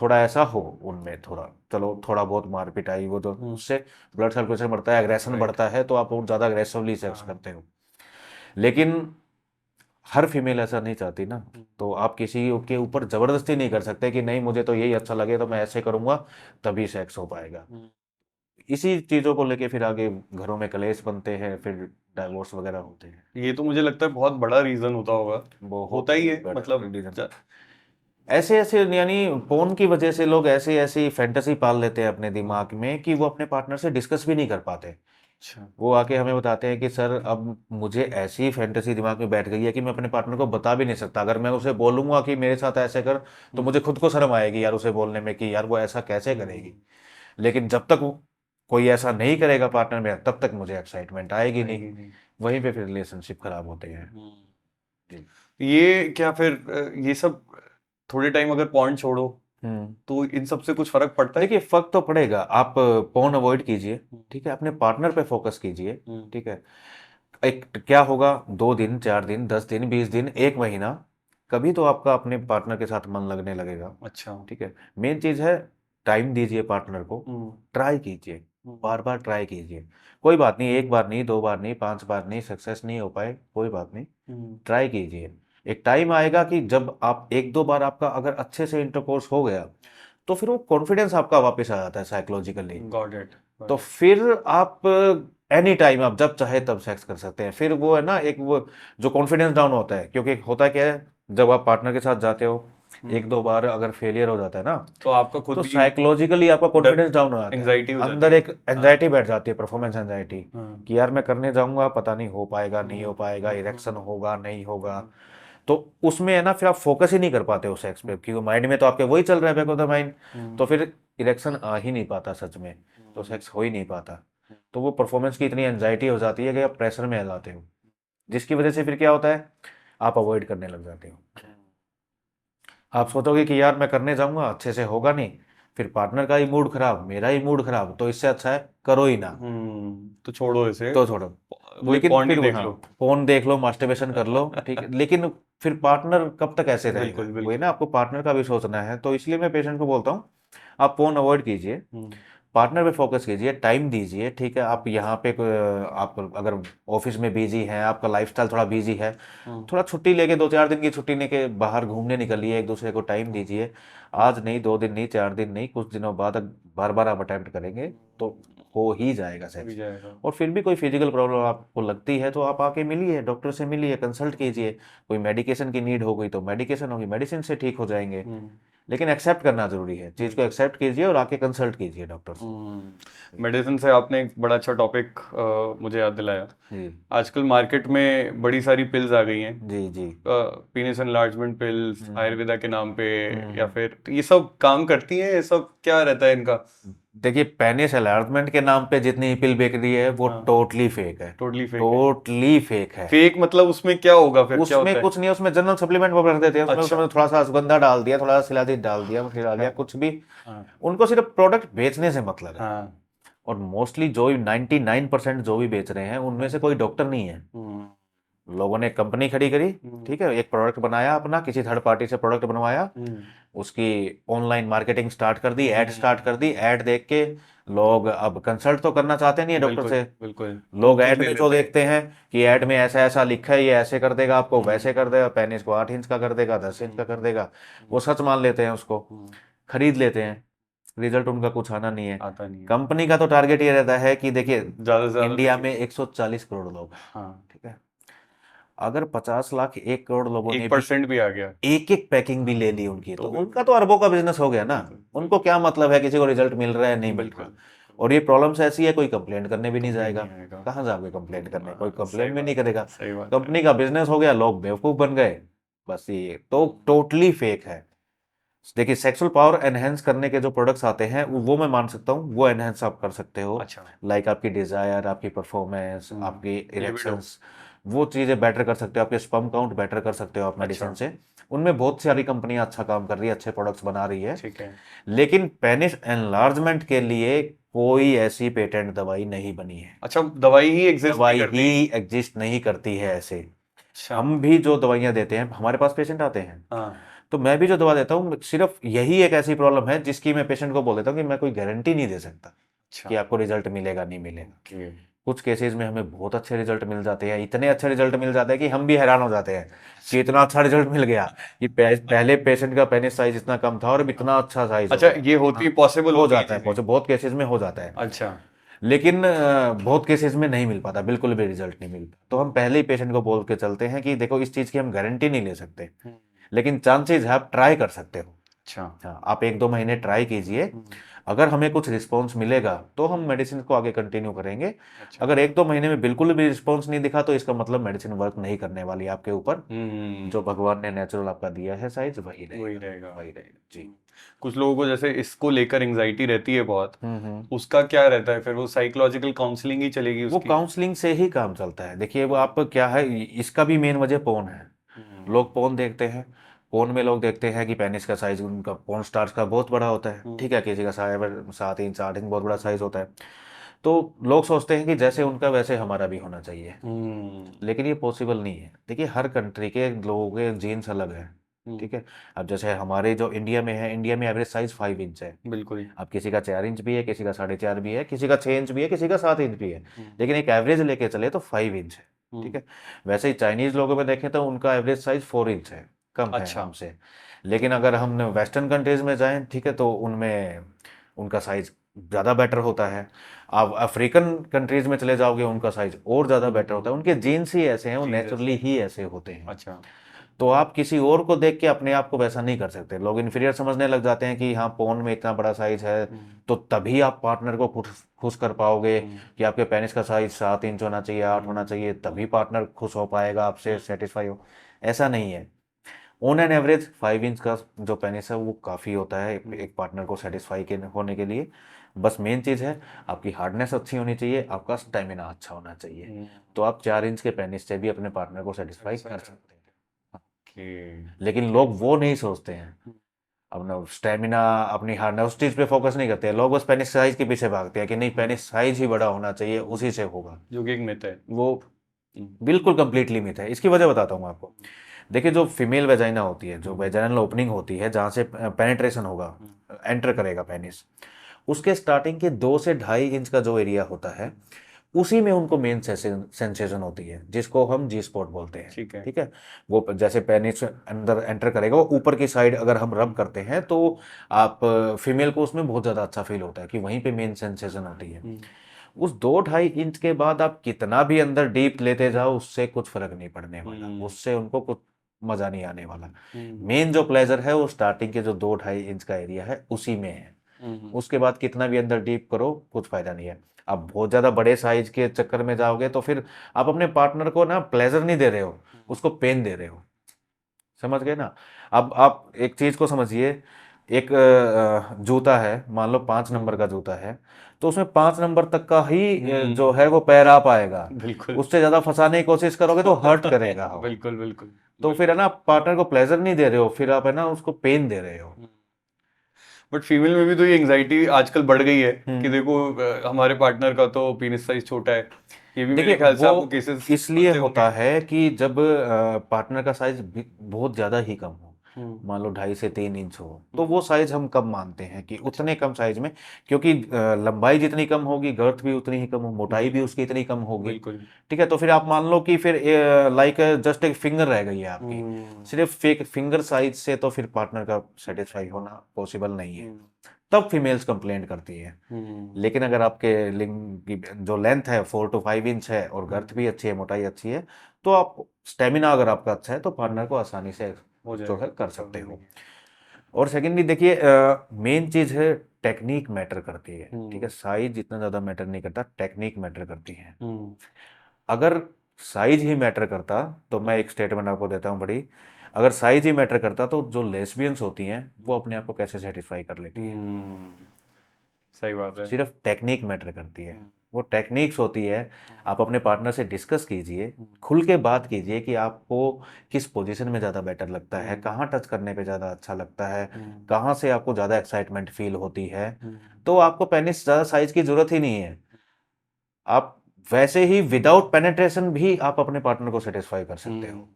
थोड़ा ऐसा हो उनमें, थोड़ा चलो थोड़ा बहुत मार पिटाई, वो जो उससे ब्लड सर्कुलेशन बढ़ता है, एग्रेशन बढ़ता है, तो आप और ज़्यादा अग्रेसिवली सेक्स करते हो। लेकिन हर फीमेल ऐसा नहीं चाहती ना, तो आप किसी के ऊपर जबरदस्ती नहीं कर सकते कि नहीं मुझे तो यही अच्छा लगे तो मैं ऐसे करूंगा तभी सेक्स हो पाएगा। इसी चीजों को लेके फिर आगे घरों में कलेश बनते हैं, फिर डाइवोर्स वगैरह होते हैं। ये तो मुझे लगता है बहुत बड़ा रीजन होता होगा। बहुत होता ही है बड़ा मतलब reason। ऐसे ऐसे यानी फोन की वजह से लोग ऐसी ऐसी फैंटेसी पाल लेते हैं अपने दिमाग में कि वो अपने पार्टनर से डिस्कस भी नहीं कर पाते। अच्छा। वो आके हमें बताते हैं कि सर अब मुझे ऐसी फैंटेसी दिमाग में बैठ गई है कि मैं अपने पार्टनर को बता भी नहीं सकता। अगर मैं उसे बोलूंगा कि मेरे साथ ऐसे कर, तो मुझे खुद को शर्म आएगी यार उसे बोलने में कि यार वो ऐसा कैसे करेगी। लेकिन जब तक कोई ऐसा नहीं करेगा पार्टनर मेरा, तब तक मुझे एक्साइटमेंट आएगी नहीं। वहीं पे फिर रिलेशनशिप खराब होते हैं। जी। ये क्या फिर ये सब थोड़े टाइम अगर पॉइंट छोड़ो हम्म। तो इन सब से कुछ फर्क पड़ता है? देखिए फर्क तो पड़ेगा। आप फोन अवॉइड कीजिए, ठीक है, अपने पार्टनर पे फोकस कीजिए। ठीक है, एक क्या होगा, 2 दिन 4 दिन 10 दिन 20 दिन 1 महीना, कभी तो आपका अपने पार्टनर के साथ मन लगने लगेगा। अच्छा। ठीक है, मेन चीज है टाइम दीजिए पार्टनर को, ट्राई कीजिए, बार बार ट्राई कीजिए। कोई बात नहीं, एक बार नहीं, 2 बार नहीं, 5 बार नहीं, सक्सेस नहीं हो पाए कोई बात नहीं, ट्राई कीजिए। एक टाइम आएगा कि जब आप 1-2 बार आपका अगर अच्छे से इंटरकोर्स हो गया, तो फिर वो कॉन्फिडेंस आपका वापस आ जाता है साइकोलॉजिकली। Got it. तो फिर आप एनी टाइम आप जब चाहे तब सेक्स कर सकते हैं। फिर वो है ना एक वो जो कॉन्फिडेंस डाउन होता है, क्योंकि होता क्या है जब आप पार्टनर के साथ जाते हो 1-2 बार अगर फेलियर हो जाता है ना, तो आपका खुद तो भी साइकोलॉजिकली आपका कॉन्फिडेंस डाउन हो जाता है, एंजाइटी हो जाती अंदर है। एक एंजाइटी बैठ जाती है, परफॉर्मेंस एंजाइटी, हाँ। कि यार मैं करने जाऊंगा पता नहीं हो पाएगा नहीं हो पाएगा, इरेक्शन होगा नहीं होगा। तो उसमें है ना फिर आप फोकस ही नहीं कर पाते हो सेक्स पे, क्योंकि माइंड में तो आपके वही चल रहा है बैक ऑफ द माइंड। तो फिर इरेक्शन आ ही नहीं पाता सच में, तो सेक्स हो ही नहीं पाता। तो वो परफॉर्मेंस की इतनी एंजाइटी हो जाती है कि आप प्रेशर में आ जाते हो, जिसकी वजह से फिर क्या होता है, आप अवॉइड करने लग जाते हो। आप सोचोगे कि यार मैं करने जाऊंगा अच्छे से होगा नहीं, फिर पार्टनर का ही मूड खराब, मेरा ही मूड खराब, तो इससे अच्छा है करो ही ना। तो छोड़ो इसे। तो छोड़ो। वही लेकिन पॉइंट ही फिर वो देख हाँ, लो। फोन देख लो, मास्टरबेशन कर लो, ठीक है, लेकिन फिर पार्टनर कब तक ऐसे रहेगा? बिल्कुल वही बिल्कुल। ना, आपको पार्टनर का भी सोचना है। तो इसलिए मैं पेशेंट को बोलता हूँ आप फोन अवॉइड कीजिए, पार्टनर पे फोकस कीजिए, टाइम दीजिए। ठीक है, आप यहाँ पे आप अगर ऑफिस में बिजी हैं, आपका लाइफस्टाइल थोड़ा बिजी है, थोड़ा छुट्टी लेके 2-4 दिन की छुट्टी लेके बाहर घूमने निकलिए, एक दूसरे को टाइम दीजिए। आज नहीं, 2 दिन नहीं, 4 दिन नहीं, कुछ दिनों बाद बार बार आप अटेम्प्ट करेंगे तो हो ही जाएगा हो भी सेक्स। जाएगा। और फिर भी कोई फिजिकल प्रॉब्लम आपको लगती है तो आप आके मिलिए, डॉक्टर से मिलिए, कंसल्ट कीजिए। कोई मेडिकेशन की नीड हो गई तो मेडिकेशन होगी, मेडिसिन से ठीक हो जाएंगे। लेकिन एक्सेप्ट करना जरूरी है, चीज को एक्सेप्ट कीजिए और आके कंसल्ट कीजिए डॉक्टर से। मेडिसिन से आपने एक बड़ा अच्छा टॉपिक मुझे याद दिलाया। जी आजकल मार्केट में बड़ी सारी पिल्स आ गई हैं, जी जी। पीनिस एनलार्जमेंट पिल्स हम्म आयुर्वेदा के नाम पे, या हम्म। फिर तो ये सब काम करती हैं? ये सब क्या रहता है इनका? देखिए पेनिस एलार्जमेंट के नाम पे जितनी पिल बिक रही है वो हाँ। टोटली फेक है। टोटली फेक है? टोटली फेक है। फेक मतलब उसमें क्या होगा फिर, क्या उसमें होता है? कुछ नहीं है, उसमें जनरल सप्लीमेंट वो रख देते हैं, उसमें अच्छा। उसमें थोड़ा सा अश्वगंधा डाल दिया, थोड़ा सा शिलाजीत डाल दिया, खिला दिया, कुछ भी। हाँ उनको सिर्फ प्रोडक्ट बेचने से मतलब है। हाँ। और मोस्टली जो भी 99% जो भी बेच रहे हैं उनमें से कोई डॉक्टर नहीं है। हम्म, लोगों ने कंपनी खड़ी करी, ठीक है, एक प्रोडक्ट बनाया अपना, किसी थर्ड पार्टी से प्रोडक्ट बनवाया, उसकी ऑनलाइन मार्केटिंग स्टार्ट कर दी, एड स्टार्ट कर दी, एड देख के लोग अब कंसल्ट तो करना चाहते नहीं है डॉक्टर बिल्कुल से। बिल्कुल। लोग खुद ऐड ले में जो लेते हैं। देखते हैं कि ऐड में ऐसा ऐसा लिखा है, ये ऐसे कर देगा आपको, वैसे कर देगा, पेनिस को 8 इंच का कर देगा, 10 इंच का कर देगा, वो सच मान लेते हैं उसको, खरीद लेते हैं। रिजल्ट उनका कुछ आना नहीं है। आता नहीं है। कंपनी का तो टारगेट ये रहता है कि देखिए ज्यादा से ज्यादा इंडिया में 140 करोड़ लोग हैं, हाँ। ठीक है, अगर 50 लाख 1 करोड़ लोगों ने भी 1% भी आ गया एक एक पैकिंग भी ले ली उनकी, तो तो भी उनका तो अरबों का बिजनेस हो गया ना। बिल्कुल उनको क्या मतलब है किसी को रिजल्ट मिल रहा है नहीं मिल रहा। बिल्कुल। और ये प्रॉब्लम्स ऐसी है, कोई कंप्लेंट करने भी नहीं कंप्लेंट जाएगा। नहीं आएगा। कहाँ जाओगे कंप्लेंट करने, कोई सही कंप्लेंट भी नहीं बात है, करेगा। सही बात है। कंपनी का बिजनेस हो गया, लोग बेवकूफ बन गए। बस ये तो टोटली फेक है। देखिए सेक्सुअल पावर एनहेंस करने के जो प्रोडक्ट्स आते हैं वो मैं मान सकता हूँ, वो एनहेंस आप कर सकते हो। अच्छा। लाइक आपकी डिजायर, आपकी परफॉर्मेंस, आपकी लिबिडो। इरेक्शंस, वो चीज़ें बेटर कर सकते हो, आपके स्पर्म काउंट बेटर कर सकते हो आप मेडिसिन अच्छा। से। उनमें बहुत सारी कंपनियां अच्छा काम कर रही है, अच्छे प्रोडक्ट्स बना रही है। ठीक है। लेकिन पेनिस एनलार्जमेंट के लिए कोई ऐसी पेटेंट दवाई नहीं बनी है। अच्छा, दवाई ही एग्जिस्ट नहीं दवाई करती। ही एग्जिस्ट नहीं करती है ऐसे। अच्छा। हम भी जो दवाइयां देते हैं, हमारे पास पेशेंट आते हैं, हाँ। तो मैं भी जो दवा देता हूँ, सिर्फ यही एक ऐसी प्रॉब्लम है जिसकी मैं पेशेंट को बोल देता हूँ कि मैं कोई गारंटी नहीं दे सकता अच्छा। कि आपको रिजल्ट मिलेगा नहीं मिलेगा। ओके। कुछ केसेस में हमें बहुत अच्छे रिजल्ट मिल जाते हैं, इतने अच्छे रिजल्ट मिल जाते हैं कि हम भी हैरान हो जाते हैं कि इतना अच्छा रिजल्ट मिल गया कि पहले पेशेंट का पेनिस साइज इतना कम था और अब इतना अच्छा साइज हो अच्छा, गया। ये होती हाँ, पॉसिबल हो होती है जाता है, चीजें। बहुत केसेस में हो जाता है। अच्छा। लेकिन बहुत केसेस में नहीं मिल पाता, बिल्कुल भी रिजल्ट नहीं मिलता। तो हम पहले ही पेशेंट को बोल के चलते हैं कि देखो इस चीज़ की हम गारंटी नहीं ले सकते, लेकिन चांसेस है, आप ट्राई कर सकते हो। अच्छा। हाँ, आप 1-2 महीने ट्राई कीजिए। अगर हमें कुछ रिस्पॉन्स मिलेगा तो हम मेडिसिन को आगे कंटिन्यू करेंगे। अच्छा। अगर 1-2 महीने में बिल्कुल भी रिस्पॉन्स नहीं दिखा तो इसका मतलब मेडिसिन वर्क नहीं करने वाली है आपके ऊपर। जो भगवान ने नेचुरल आपका दिया है साइज वही वही रहेगा, रहेगा। वही रहेगा जी। कुछ लोगों को जैसे इसको लेकर एंजाइटी रहती है बहुत, हम्म। उसका क्या रहता है फिर? वो साइकोलॉजिकल काउंसलिंग ही चलेगी वो उसकी? काउंसलिंग से ही काम चलता है। देखिए वो आप क्या है, इसका भी मेन वजह पोर्न है। लोग पोर्न देखते हैं, पोर्न में लोग देखते हैं कि पेनिस का साइज उनका पोर्न स्टार्स का बहुत बड़ा होता है, ठीक है, किसी का 7 इंच 8 इंच बहुत बड़ा साइज होता है। तो लोग सोचते हैं कि जैसे उनका वैसे हमारा भी होना चाहिए, लेकिन ये पॉसिबल नहीं है। देखिए हर कंट्री के लोगों के जीन्स अलग हैं, ठीक है। अब जैसे हमारे जो इंडिया में है, इंडिया में एवरेज साइज 5 इंच है। बिल्कुल। अब किसी का 4 इंच भी है, किसी का 4.5 भी है, किसी का 6 इंच भी है, किसी का 7 इंच भी है, लेकिन एक एवरेज लेके चले तो 5 इंच है, ठीक है। वैसे ही चाइनीज लोगों में देखें तो उनका एवरेज साइज 4 इंच है, कम है अच्छा। हमसे। लेकिन अगर हम वेस्टर्न कंट्रीज में जाएं, ठीक है, तो उनमें उनका साइज ज़्यादा बेटर होता है। आप अफ्रीकन कंट्रीज में चले जाओगे, उनका साइज और ज़्यादा बेटर होता है। उनके जीन्स ही ऐसे हैं, वो नेचुरली ही ऐसे होते हैं। अच्छा। तो आप किसी और को देख के अपने आप को वैसा नहीं कर सकते। लोग इन्फीरियर समझने लग जाते हैं कि हाँ पोर्न में इतना बड़ा साइज है तो तभी आप पार्टनर को खुश खुश कर पाओगे, कि आपके पेनिस का साइज 7 इंच होना चाहिए, 8 होना चाहिए, तभी पार्टनर खुश हो पाएगा, आपसे सेटिस्फाई हो। ऐसा नहीं है। ऑन एन एवरेज 5 इंच का जो पेनिस है वो काफ़ी होता है एक पार्टनर को सेटिस्फाई के होने के लिए। बस मेन चीज़ है आपकी हार्डनेस अच्छी होनी चाहिए, आपका स्टेमिना अच्छा होना चाहिए। तो आप 4 इंच के पेनिस से भी अपने पार्टनर को सेटिस्फाई कर सकते हैं। लेकिन लोग वो नहीं सोचते हैं, अपना स्टेमिना, अपनी हार्डनेस, उस चीज़ पे फोकस नहीं करते हैं। लोग बस पेनिस साइज के पीछे भागते हैं कि नहीं पेनिस साइज ही बड़ा होना चाहिए, उसी से होगा। जो कि एक मिथ है। वो बिल्कुल कंप्लीटली मिथ है। इसकी वजह बताता हूँ मैं आपको। देखिए जो फीमेल वेजाइना होती है, जो वेजाइनल ओपनिंग होती है जहाँ से पेनिट्रेशन होगा, एंटर करेगा पेनिस, उसके स्टार्टिंग के 2 से 2.5 इंच का जो एरिया होता है, उसी में उनको मेन सेंसेशन होती है, जिसको हम जी स्पॉट बोलते हैं, ठीक है। ठीक है। वो जैसे पेनिस अंदर एंटर करेगा, वो ऊपर की साइड अगर हम रब करते हैं तो आप फीमेल को उसमें बहुत ज़्यादा अच्छा फील होता है कि वहीं पे मेन सेंसेशन होती है। उस 2-2.5 इंच के बाद आप कितना भी अंदर डीप लेते जाओ, उससे कुछ फर्क नहीं पड़ने वाला, उससे उनको कुछ मजा नहीं आने वाला। मेन जो प्लेजर है वो स्टार्टिंग के जो 2-2.5 इंच का एरिया है उसी में है। उसके बाद कितना भी अंदर डीप करो कुछ फायदा नहीं है। आप बहुत ज्यादा बड़े साइज के चक्कर में जाओगे तो फिर आप अपने पार्टनर को ना प्लेजर नहीं दे रहे हो, उसको पेन दे रहे हो। समझ गए ना। अब आप एक चीज को समझिए, एक जूता है, मान लो 5 नंबर का जूता है, तो उसमें 5 नंबर तक का ही जो है वो पैर आ पाएगा। बिल्कुल। उससे ज्यादा फंसाने की कोशिश करोगे तो हर्ट करेगा वो। बिल्कुल बिल्कुल। तो फिर है ना, पार्टनर को प्लेजर नहीं दे रहे हो, फिर आप है ना उसको पेन दे रहे हो। बट फीमेल में भी तो ये एंजाइटी आजकल बढ़ गई है कि हम्म। देखो हमारे पार्टनर का तो पीनिस साइज छोटा है। ये भी मेरे देखिए ख्याल से आपको वो केसेस इसलिए बनते होंगे। होता है कि जब पार्टनर का साइज बहुत ज्यादा ही कम हो, मान लो 2.5 से 3 इंच हो, तो वो साइज हम कब मानते हैं कि उतने कम साइज में, क्योंकि लंबाई जितनी कम होगी गर्थ भी उतनी ही कम हो, मोटाई भी उसकी इतनी कम होगी, बिल्कुल। ठीक है। तो फिर आप मान लो कि फिर लाइक जस्ट एक फिंगर रह गई है आपकी, सिर्फ फेक फिंगर साइज से तो फिर पार्टनर का सेटिस्फाई होना पॉसिबल नहीं है। तब फीमेल्स कंप्लेंट करती है। लेकिन अगर आपके लिंग की जो लेंथ है 4 to 5 इंच है और गर्थ भी अच्छी है, मोटाई अच्छी है, तो आप स्टेमिना अगर आपका अच्छा है तो पार्टनर को आसानी से हो जो जाएगा, है कर सकते प्रॉब्लम हो। नहीं है। और सेकेंडली देखिए मेन चीज है टेक्निक मैटर करती है, ठीक है। साइज इतना ज्यादा मैटर नहीं करता, टेक्निक मैटर करती है। अगर साइज ही मैटर करता तो मैं एक स्टेटमेंट आपको देता हूँ बड़ी, अगर साइज ही मैटर करता तो जो लेस्बियंस होती हैं वो अपने आप को कैसे सेटिस्फाई कर लेती हैं। सही बात है। सिर्फ टेक्निक मैटर करती है, वो टेक्निक्स होती है। आप अपने पार्टनर से डिस्कस कीजिए, खुल के बात कीजिए कि आपको किस पोजीशन में ज़्यादा बेटर लगता है, कहाँ टच करने पे ज़्यादा अच्छा लगता है, कहाँ से आपको ज़्यादा एक्साइटमेंट फील होती है। तो आपको पेनिस ज़्यादा साइज की ज़रूरत ही नहीं है। आप वैसे ही विदाउट पेनेट्रेशन भी आप अपने पार्टनर को सेटिस्फाई कर सकते हो।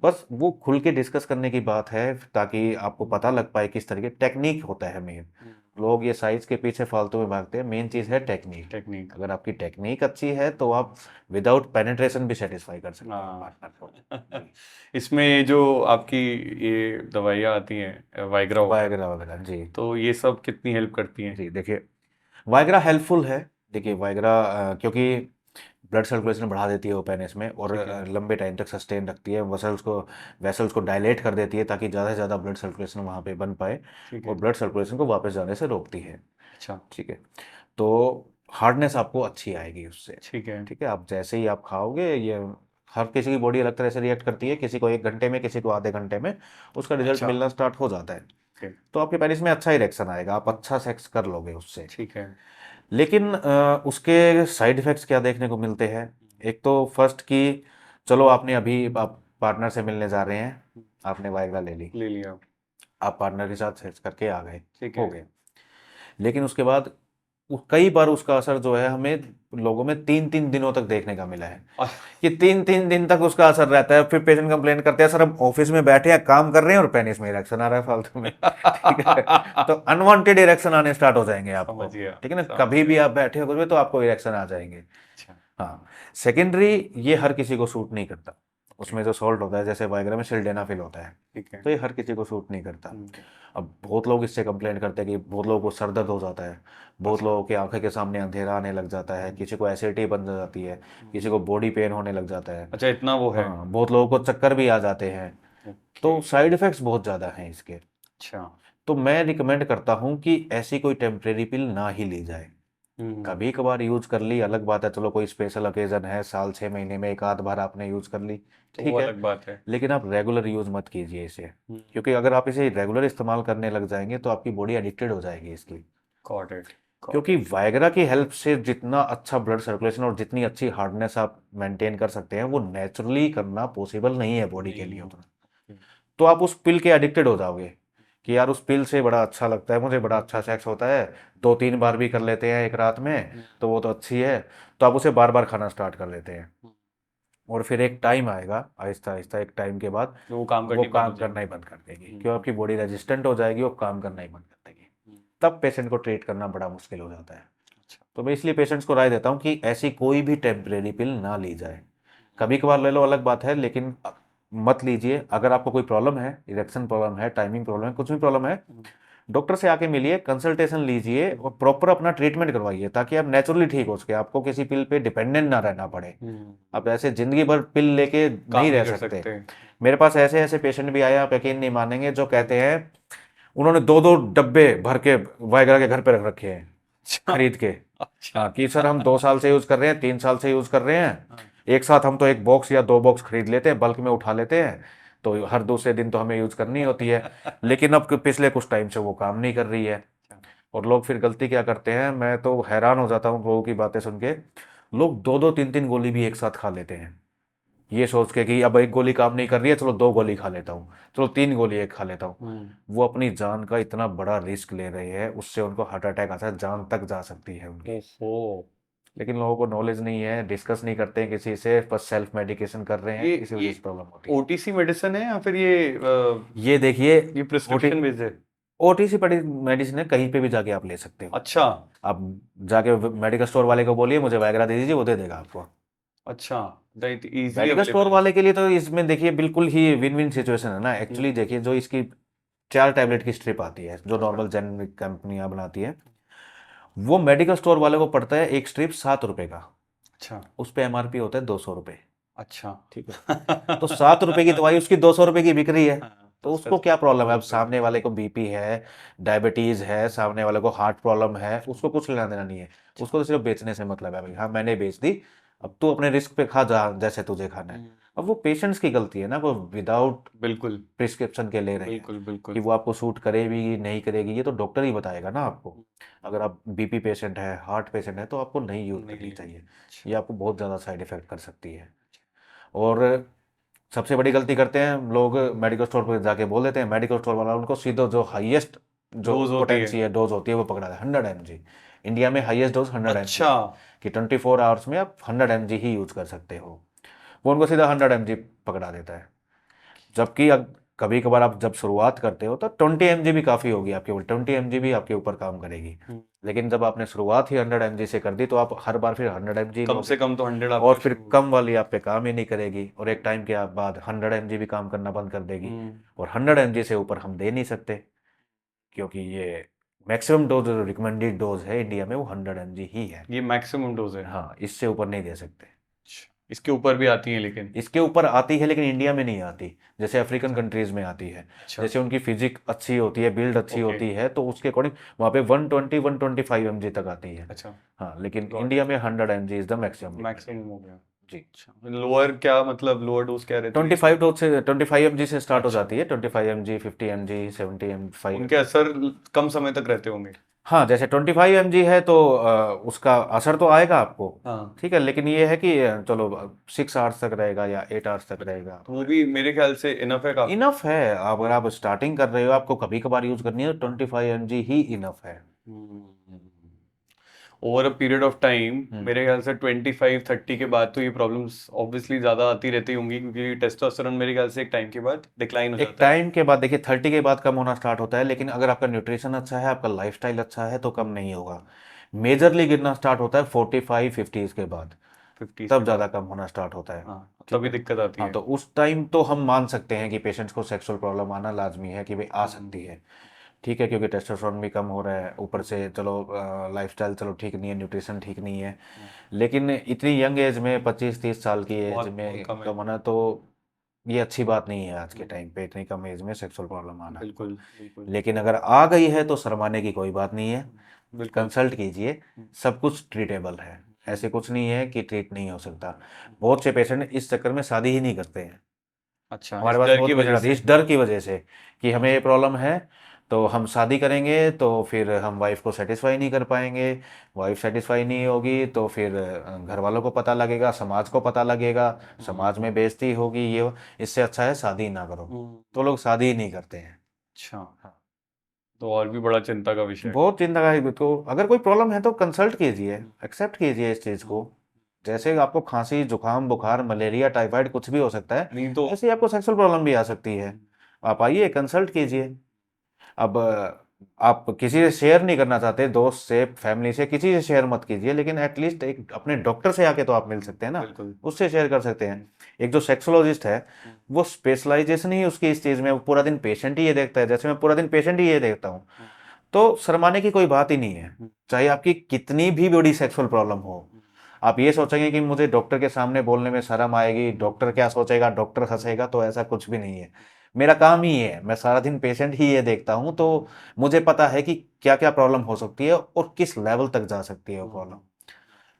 बस वो खुल के डिस्कस करने की बात है, ताकि आपको पता लग पाए किस तरीके। टेक्निक होता है मेन। लोग ये साइज के पीछे फालतू में भागते हैं, मेन चीज़ है टेक्निक। अगर आपकी टेक्निक अच्छी है तो आप विदाउट पेनेट्रेशन भी सेटिस्फाई कर सकते हैं पार्टनर को। इसमें ये जो आपकी ये दवाइयाँ आती हैं वाइग्रा वायग्रा वगैरह जी। तो ये सब कितनी हेल्प करती हैं? जी देखिए, वायग्रा हेल्पफुल है। देखिए वायग्रा क्योंकि ब्लड सर्कुलेशन बढ़ा देती है वो पेनिस में, और लंबे टाइम तक सस्टेन रखती है। वेसल्स को डायलेट कर देती है, ताकि ज़्यादा से ज़्यादा ब्लड सर्कुलेशन वहाँ पे बन पाए, और ब्लड सर्कुलेशन को वापस जाने से रोकती है। अच्छा, ठीक है। तो हार्डनेस आपको अच्छी आएगी उससे। ठीक है। ठीक है, आप जैसे ही आप खाओगे, ये हर किसी की बॉडी अलग तरह से रिएक्ट करती है। किसी को 1 घंटे में, किसी को आधे घंटे में उसका रिजल्ट अच्छा। मिलना स्टार्ट हो जाता है। Okay, तो आपके पेनिस में अच्छा इरेक्शन आएगा, आप अच्छा सेक्स कर लोगे उससे। ठीक है। लेकिन उसके साइड इफेक्ट्स क्या देखने को मिलते हैं। एक तो फर्स्ट कि चलो आपने अभी आप पार्टनर से मिलने जा रहे हैं, आपने वाइग्रा ले ली, ले लिया। आप पार्टनर के साथ सेक्स करके आ गए, ठीक हो है। गए। लेकिन उसके बाद कई बार उसका असर जो है हमें लोगों में 3-3 दिनों तक देखने का मिला है, कि 3-3 दिन तक उसका असर रहता है। फिर पेशेंट कंप्लेन करते हैं, सर हम ऑफिस में बैठे हैं, काम कर रहे हैं और पेनिस में इरेक्शन आ रहा है फालतू में। ठीक है, तो अनवांटेड इरेक्शन आने स्टार्ट हो जाएंगे आपको। समझ गया, ठीक है ना, समझ कभी भी आप बैठे हो तो आपको इरेक्शन आ जाएंगे। अच्छा, हाँ, सेकेंडरी ये हर किसी को सूट नहीं करता। उसमें जो सॉल्ट होता है, जैसे वाइग्रा में सिल्डेनाफिल होता है, ठीक है। तो ये हर किसी को सूट नहीं करता। अब बहुत लोग इससे कंप्लेन करते हैं कि बहुत लोगों को सर दर्द हो जाता है, बहुत लोगों की आंखें के सामने अंधेरा आने लग जाता है, किसी को एसिडिटी बन जाती है, किसी को बॉडी पेन होने लग जाता है। अच्छा, इतना वो है? हाँ, बहुत लोगों को चक्कर भी आ जाते हैं। तो साइड इफेक्ट्स बहुत ज़्यादा हैं इसके। अच्छा। तो मैं रिकमेंड करता हूँ कि ऐसी कोई टेम्परेरी पिल ना ही ली जाए। कभी कभार यूज कर ली अलग बात है, चलो कोई स्पेशल ओकेजन है, साल 6 महीने में एक आध बार आपने यूज कर ली, तो ठीक वो है। अलग बात है। लेकिन आप रेगुलर यूज मत कीजिए इसे, क्योंकि अगर आप इसे रेगुलर इस्तेमाल करने लग जाएंगे तो आपकी बॉडी एडिक्टेड हो जाएगी इसकी। Got it. क्योंकि वायग्रा की हेल्प से जितना अच्छा ब्लड सर्कुलेशन और जितनी अच्छी हार्डनेस आप मेंटेन कर सकते हैं, वो नेचुरली करना पॉसिबल नहीं है बॉडी के लिए उतना। तो आप उस पिल के एडिक्टेड हो जाओगे कि यार उस पिल से बड़ा अच्छा लगता है मुझे, बड़ा अच्छा सेक्स होता है, 2-3 बार भी कर लेते हैं एक रात में, तो वो तो अच्छी है। तो आप उसे बार बार खाना स्टार्ट कर लेते हैं, और फिर एक टाइम आएगा आहिस्ता आहिस्ता, एक टाइम के बाद वो काम वो काम करना ही बंद कर देगी, क्यों आपकी बॉडी रेजिस्टेंट हो जाएगी, वो काम करना ही बंद कर देगी। तब पेशेंट को ट्रीट करना बड़ा मुश्किल हो जाता है। तो मैं इसलिए पेशेंट्स को राय देता हूँ कि ऐसी कोई भी टेम्परेरी पिल ना ली जाए। कभी कभार ले लो अलग बात है, लेकिन मत लीजिए। अगर आपको कोई प्रॉब्लम है, इरेक्शन प्रॉब्लम है, टाइमिंग प्रॉब्लम है, कुछ भी प्रॉब्लम है, डॉक्टर से आके मिलिए, कंसल्टेशन लीजिए और प्रॉपर अपना ट्रीटमेंट करवाइए, ताकि आप नेचुरली ठीक हो सके, आपको किसी पिल पे डिपेंडेंट ना रहना पड़े। आप ऐसे जिंदगी भर पिल लेके नहीं रह सकते। मेरे पास ऐसे ऐसे पेशेंट भी आए, आप यकीन नहीं मानेंगे, जो कहते हैं उन्होंने 2-2 डब्बे भर के वाइग्रा के घर पे रख रखे हैं खरीद के। हाँ, कि सर हम 2 साल से यूज कर रहे हैं, 3 साल से यूज कर रहे हैं, एक साथ हम तो 1 बॉक्स या 2 बॉक्स खरीद लेते हैं, बल्क में उठा लेते हैं, तो हर दूसरे दिन तो हमें यूज करनी होती है। लेकिन अब पिछले कुछ टाइम से वो काम नहीं कर रही है। और लोग फिर गलती क्या करते हैं, मैं तो हैरान हो जाता हूँ लोगों की बातें सुन के। लोग 2-2 3-3 गोली भी एक साथ खा लेते हैं, ये सोच के कि अब एक गोली काम नहीं कर रही है, चलो 2 गोली खा लेता हूँ, चलो 3 गोली एक खा लेता हूँ। वो अपनी जान का इतना बड़ा रिस्क ले रहे हैं, उससे उनको हार्ट अटैक आता है, जान तक जा सकती है उनकी। लेकिन लोगों को नॉलेज नहीं है, डिस्कस नहीं करते हैं किसी से, बस सेल्फ मेडिकेशन कर रहे हैं, इसी वजह से प्रॉब्लम होती है। ओटीसी मेडिसिन है या फिर ये देखिए, ये प्रिस्क्रिप्शन बेस्ड है? ओटीसी मेडिसिन है, कहीं पे भी जाके आप ले सकते हो। अच्छा, आप जाके मेडिकल स्टोर वाले को बोलिए मुझे वायग्रा दे दीजिए, वो दे देगा आपको। अच्छा, राइट, इजीली मेडिकल स्टोर वाले के लिए तो इसमें देखिए बिल्कुल ही विन विन सिचुएशन है ना। एक्चुअली देखिए, जो इसकी 4 टैबलेट की स्ट्रिप आती है, जो नॉर्मल जेनरिक कंपनियां बनाती है, वो मेडिकल स्टोर वाले को पड़ता है एक स्ट्रिप 7 रुपए का। अच्छा, उस पे एमआरपी होता है 200 रुपए। अच्छा, ठीक है, तो 7 रुपए की दवाई उसकी 200 रुपए की बिक रही है, तो उसको क्या प्रॉब्लम है। अब सामने वाले को बीपी है, डायबिटीज है, सामने वाले को हार्ट प्रॉब्लम है, उसको कुछ लेना देना नहीं है, उसको तो सिर्फ बेचने से मतलब है। भाई हाँ मैंने बेच दी, अब तू अपने रिस्क पे खा, जा जैसे तुझे खाना है। अब वो पेशेंट्स की गलती है ना, वो विदाउट बिल्कुल प्रिस्क्रिप्शन के ले रहे हैं बिल्कुल बिल्कुल कि वो आपको सूट करेगी नहीं करेगी, ये तो डॉक्टर ही बताएगा ना आपको। अगर आप बीपी पेशेंट है, हार्ट पेशेंट है, तो आपको नहीं यूज़ नहीं करनी नहीं चाहिए। अच्छा ये आपको बहुत ज़्यादा साइड इफेक्ट कर सकती है। और सबसे बड़ी गलती करते हैं लोग, मेडिकल स्टोर पर जाके बोल देते हैं, मेडिकल स्टोर वाला उनको सीधा जो हाईएस्ट जो डोज होती है पोटेंसी है, डोज होती है, वो पकड़ा है 100 mg। इंडिया में हाईएस्ट डोज 100 mg अच्छा कि 24 आवर्स में आप 100 mg ही यूज़ कर सकते हो। वो उनको सीधा 100 mg पकड़ा देता है। जबकि कभी कभार आप जब शुरुआत करते हो तो 20 mg भी काफ़ी होगी आपके ऊपर, 20 mg भी आपके ऊपर काम करेगी। लेकिन जब आपने शुरुआत ही 100 mg से कर दी तो आप हर बार फिर 100 mg कम लोगे, से कम तो 100 और आपका फिर शुरू कम वाली आप पे काम ही नहीं करेगी, और एक टाइम के बाद 100 mg भी काम करना बंद कर देगी। और 100 mg से ऊपर हम दे नहीं सकते, क्योंकि ये मैक्सिमम डोज रिकमेंडेड डोज है इंडिया में, वो 100 mg ही है। ये मैक्सिमम डोज है हाँ, इससे ऊपर नहीं दे सकते। अच्छा, इसके ऊपर भी आती है लेकिन इसके ऊपर आती है लेकिन इंडिया में नहीं आती, जैसे अफ्रीकन कंट्रीज में आती है। अच्छा जैसे उनकी फिजिक अच्छी होती है, बिल्ड अच्छी ओके होती है, तो उसके अकॉर्डिंग वहाँ पे 120-125 mg तक आती है। अच्छा हाँ, लेकिन गॉट इंडिया में 100 mg is the maximum. Maximum हो गया जी। अच्छा लोअर क्या मतलब लोअर डोज क्या रहती है 25 डोज से 25 mg से स्टार्ट हो अच्छा जाती है, 25 mg, 50 mg, 70 mg, उनके असर कम समय तक रहते होंगे हाँ, जैसे 25 mg है तो उसका असर तो आएगा आपको। हाँ ठीक है, लेकिन ये है कि चलो 6 आवर्स तक रहेगा या 8 आवर्स तक रहेगा। तो वो भी मेरे ख्याल से इनफ है काफी इनफ है। अगर आप स्टार्टिंग कर रहे हो, आपको कभी कभार यूज करनी है, तो 25 mg ही इनफ है। Over a period of time hmm. मेरे ख्याल से 25-30 के बाद तो ये प्रॉब्लम्स ऑब्वियसली ज्यादा आती रहती होंगी क्योंकि टेस्टोस्टेरोन मेरे ख्याल से एक टाइम के बाद डिक्लाइन हो एक जाता है टाइम के बाद देखिए 30 के बाद कम होना स्टार्ट होता है, लेकिन अगर आपका न्यूट्रिशन अच्छा है, आपका लाइफस्टाइल अच्छा है, तो कम नहीं होगा। मेजरली गिरना स्टार्ट होता है 45-50 के बाद, 50 के तब ज़्यादा बाद कम होना स्टार्ट होता है। हाँ ठीक तभी है। दिक्कत आती हाँ, है तो उस टाइम तो हम मान सकते हैं कि पेशेंट्स को सेक्सुअल प्रॉब्लम आना लाजमी है, कि भाई आ सकती है। ठीक है, क्योंकि टेस्टोस्टेरोन भी कम हो रहा है, ऊपर से चलो लाइफस्टाइल चलो ठीक नहीं है, न्यूट्रिशन ठीक नहीं है। लेकिन इतनी यंग एज में, 25-30 साल की एज बहुत बहुत में कम है कम होना, तो ये अच्छी बात नहीं है आज के टाइम पे, इतनी कम एज में सेक्सुअल प्रॉब्लम आना। बिल्कुल बिल्कुल लेकिन अगर आ गई है तो शर्माने की कोई बात नहीं है, बिल्कुल कंसल्ट कीजिए। सब कुछ ट्रीटेबल है, ऐसे कुछ नहीं है कि ट्रीट नहीं हो सकता। बहुत से पेशेंट इस चक्कर में शादी ही नहीं करते हैं। अच्छा हमारे इस पास डर बहुत की पेशेंट वजह आते हैं से इस डर की वजह से कि हमें ये प्रॉब्लम है, तो हम शादी करेंगे तो फिर हम वाइफ को सेटिस्फाई नहीं कर पाएंगे। वाइफ सेटिस्फाई नहीं होगी तो फिर घर वालों को पता लगेगा, समाज को पता लगेगा, समाज में बेइज्जती होगी, ये इससे अच्छा है शादी ना करो। तो लोग शादी ही नहीं करते हैं। अच्छा हाँ, तो और भी बड़ा चिंता का विषय है बहुत चिंता का है। तो अगर कोई प्रॉब्लम है तो कंसल्ट कीजिए, एक्सेप्ट कीजिए इस चीज़ को। जैसे आपको खांसी, जुकाम, बुखार, मलेरिया, टाइफाइड कुछ भी हो सकता है, नहीं तो ऐसे ही आपको सेक्सुअल प्रॉब्लम भी आ सकती है। आप आइए, कंसल्ट कीजिए। अब आप किसी से शेयर नहीं करना चाहते, दोस्त से, फैमिली से, किसी से शेयर मत कीजिए, लेकिन एटलीस्ट एक अपने डॉक्टर से आके तो आप मिल सकते हैं ना, बिल्कुल उससे शेयर कर सकते हैं। एक जो सेक्सोलॉजिस्ट है, वो स्पेशलाइजेशन ही उसकी इस चीज़ में, वो पूरा दिन पेशेंट ही ये देखता है, जैसे मैं पूरा दिन पेशेंट ही ये देखता हूँ। तो शर्माने की कोई बात ही नहीं है, चाहे आपकी कितनी भी बड़ी सेक्सुअल प्रॉब्लम हो। आप ये सोचेंगे कि मुझे डॉक्टर के सामने बोलने में शर्म आएगी, डॉक्टर क्या सोचेगा, डॉक्टर हंसेगा, तो ऐसा कुछ भी नहीं है। मेरा काम ही है, मैं सारा दिन पेशेंट ही ये देखता हूँ, तो मुझे पता है कि क्या क्या प्रॉब्लम हो सकती है और किस लेवल तक जा सकती है वो प्रॉब्लम।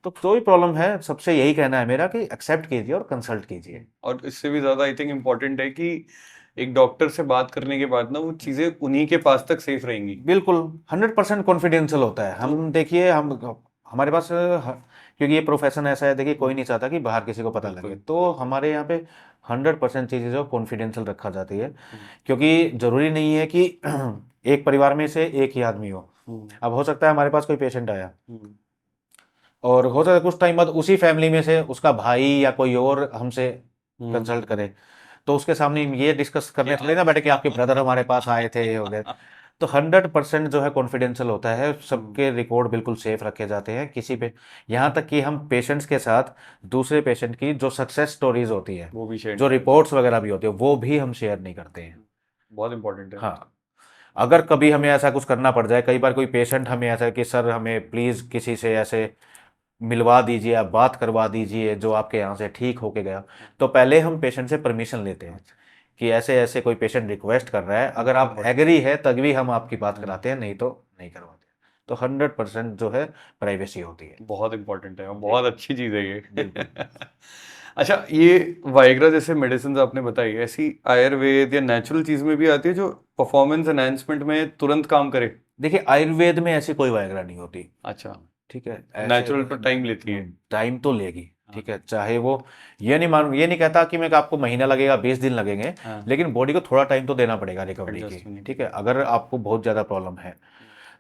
तो कोई प्रॉब्लम है, सबसे यही कहना है मेरा कि एक्सेप्ट कीजिए और कंसल्ट कीजिए। और इससे भी ज्यादा आई थिंक इम्पोर्टेंट है कि एक डॉक्टर से बात करने के बाद ना वो चीजें उन्हीं के पास तक सेफ रहेंगी बिल्कुल 100% कॉन्फिडेंशियल होता है। तो हम देखिए, हम हमारे पास क्योंकि ये प्रोफेशन ऐसा है, देखिए कोई नहीं चाहता कि बाहर किसी को पता लगे, बिल्कुल तो हमारे यहाँ पे 100% चीज़ें जो कॉन्फिडेंशियल रखा जाती है। क्योंकि जरूरी नहीं है कि एक परिवार में से एक ही आदमी हो। अब हो सकता है हमारे पास कोई पेशेंट आया, और हो सकता है कुछ टाइम बाद उसी फैमिली में से उसका भाई या कोई और हमसे कंसल्ट करे, तो उसके सामने ये डिस्कस करने थोड़ी ना बैठे कि आपके ब्रदर हमारे पास आए थे, ये हो गए। तो 100% जो है कॉन्फिडेंशियल होता है, सबके रिकॉर्ड बिल्कुल सेफ रखे जाते हैं किसी पे। यहाँ तक कि हम पेशेंट्स के साथ दूसरे पेशेंट की जो सक्सेस स्टोरीज होती है, वो भी शेयर जो नहीं करते रिपोर्ट्स वगैरह भी होती है, वो भी हम शेयर नहीं करते हैं। बहुत इंपॉर्टेंट है हाँ, अगर कभी हमें ऐसा कुछ करना पड़ जाए, कई बार कोई पेशेंट हमें ऐसा कि सर हमें प्लीज़ किसी से ऐसे मिलवा दीजिए, आप बात करवा दीजिए जो आपके यहाँ से ठीक होके गया, तो पहले हम पेशेंट से परमिशन लेते हैं कि ऐसे ऐसे कोई पेशेंट रिक्वेस्ट कर रहा है, अगर आप एग्री है तभी हम आपकी बात कराते हैं, नहीं तो नहीं करवाते। तो 100% जो है प्राइवेसी होती है। बहुत इंपॉर्टेंट है और बहुत अच्छी चीज है ये बिल्कुल। अच्छा, ये वाइग्रा जैसे मेडिसिन आपने बताई, ऐसी आयुर्वेद या नेचुरल चीज में भी आती है जो परफॉर्मेंस एनहांसमेंट में तुरंत काम करे? देखिए आयुर्वेद में ऐसी कोई वायग्रा नहीं होती, अच्छा, ठीक है। ऐसे नेचुरल तो टाइम लेती है। टाइम तो लेगी, हाँ, ठीक है। चाहे वो ये नहीं कहता कि मैं आपको महीना लगेगा 20 दिन लगेंगे, हाँ, लेकिन बॉडी को थोड़ा टाइम तो देना पड़ेगा रिकवरी एडजस्ट की, होने के ठीक है। लिए। अगर आपको बहुत ज़्यादा प्रॉब्लम है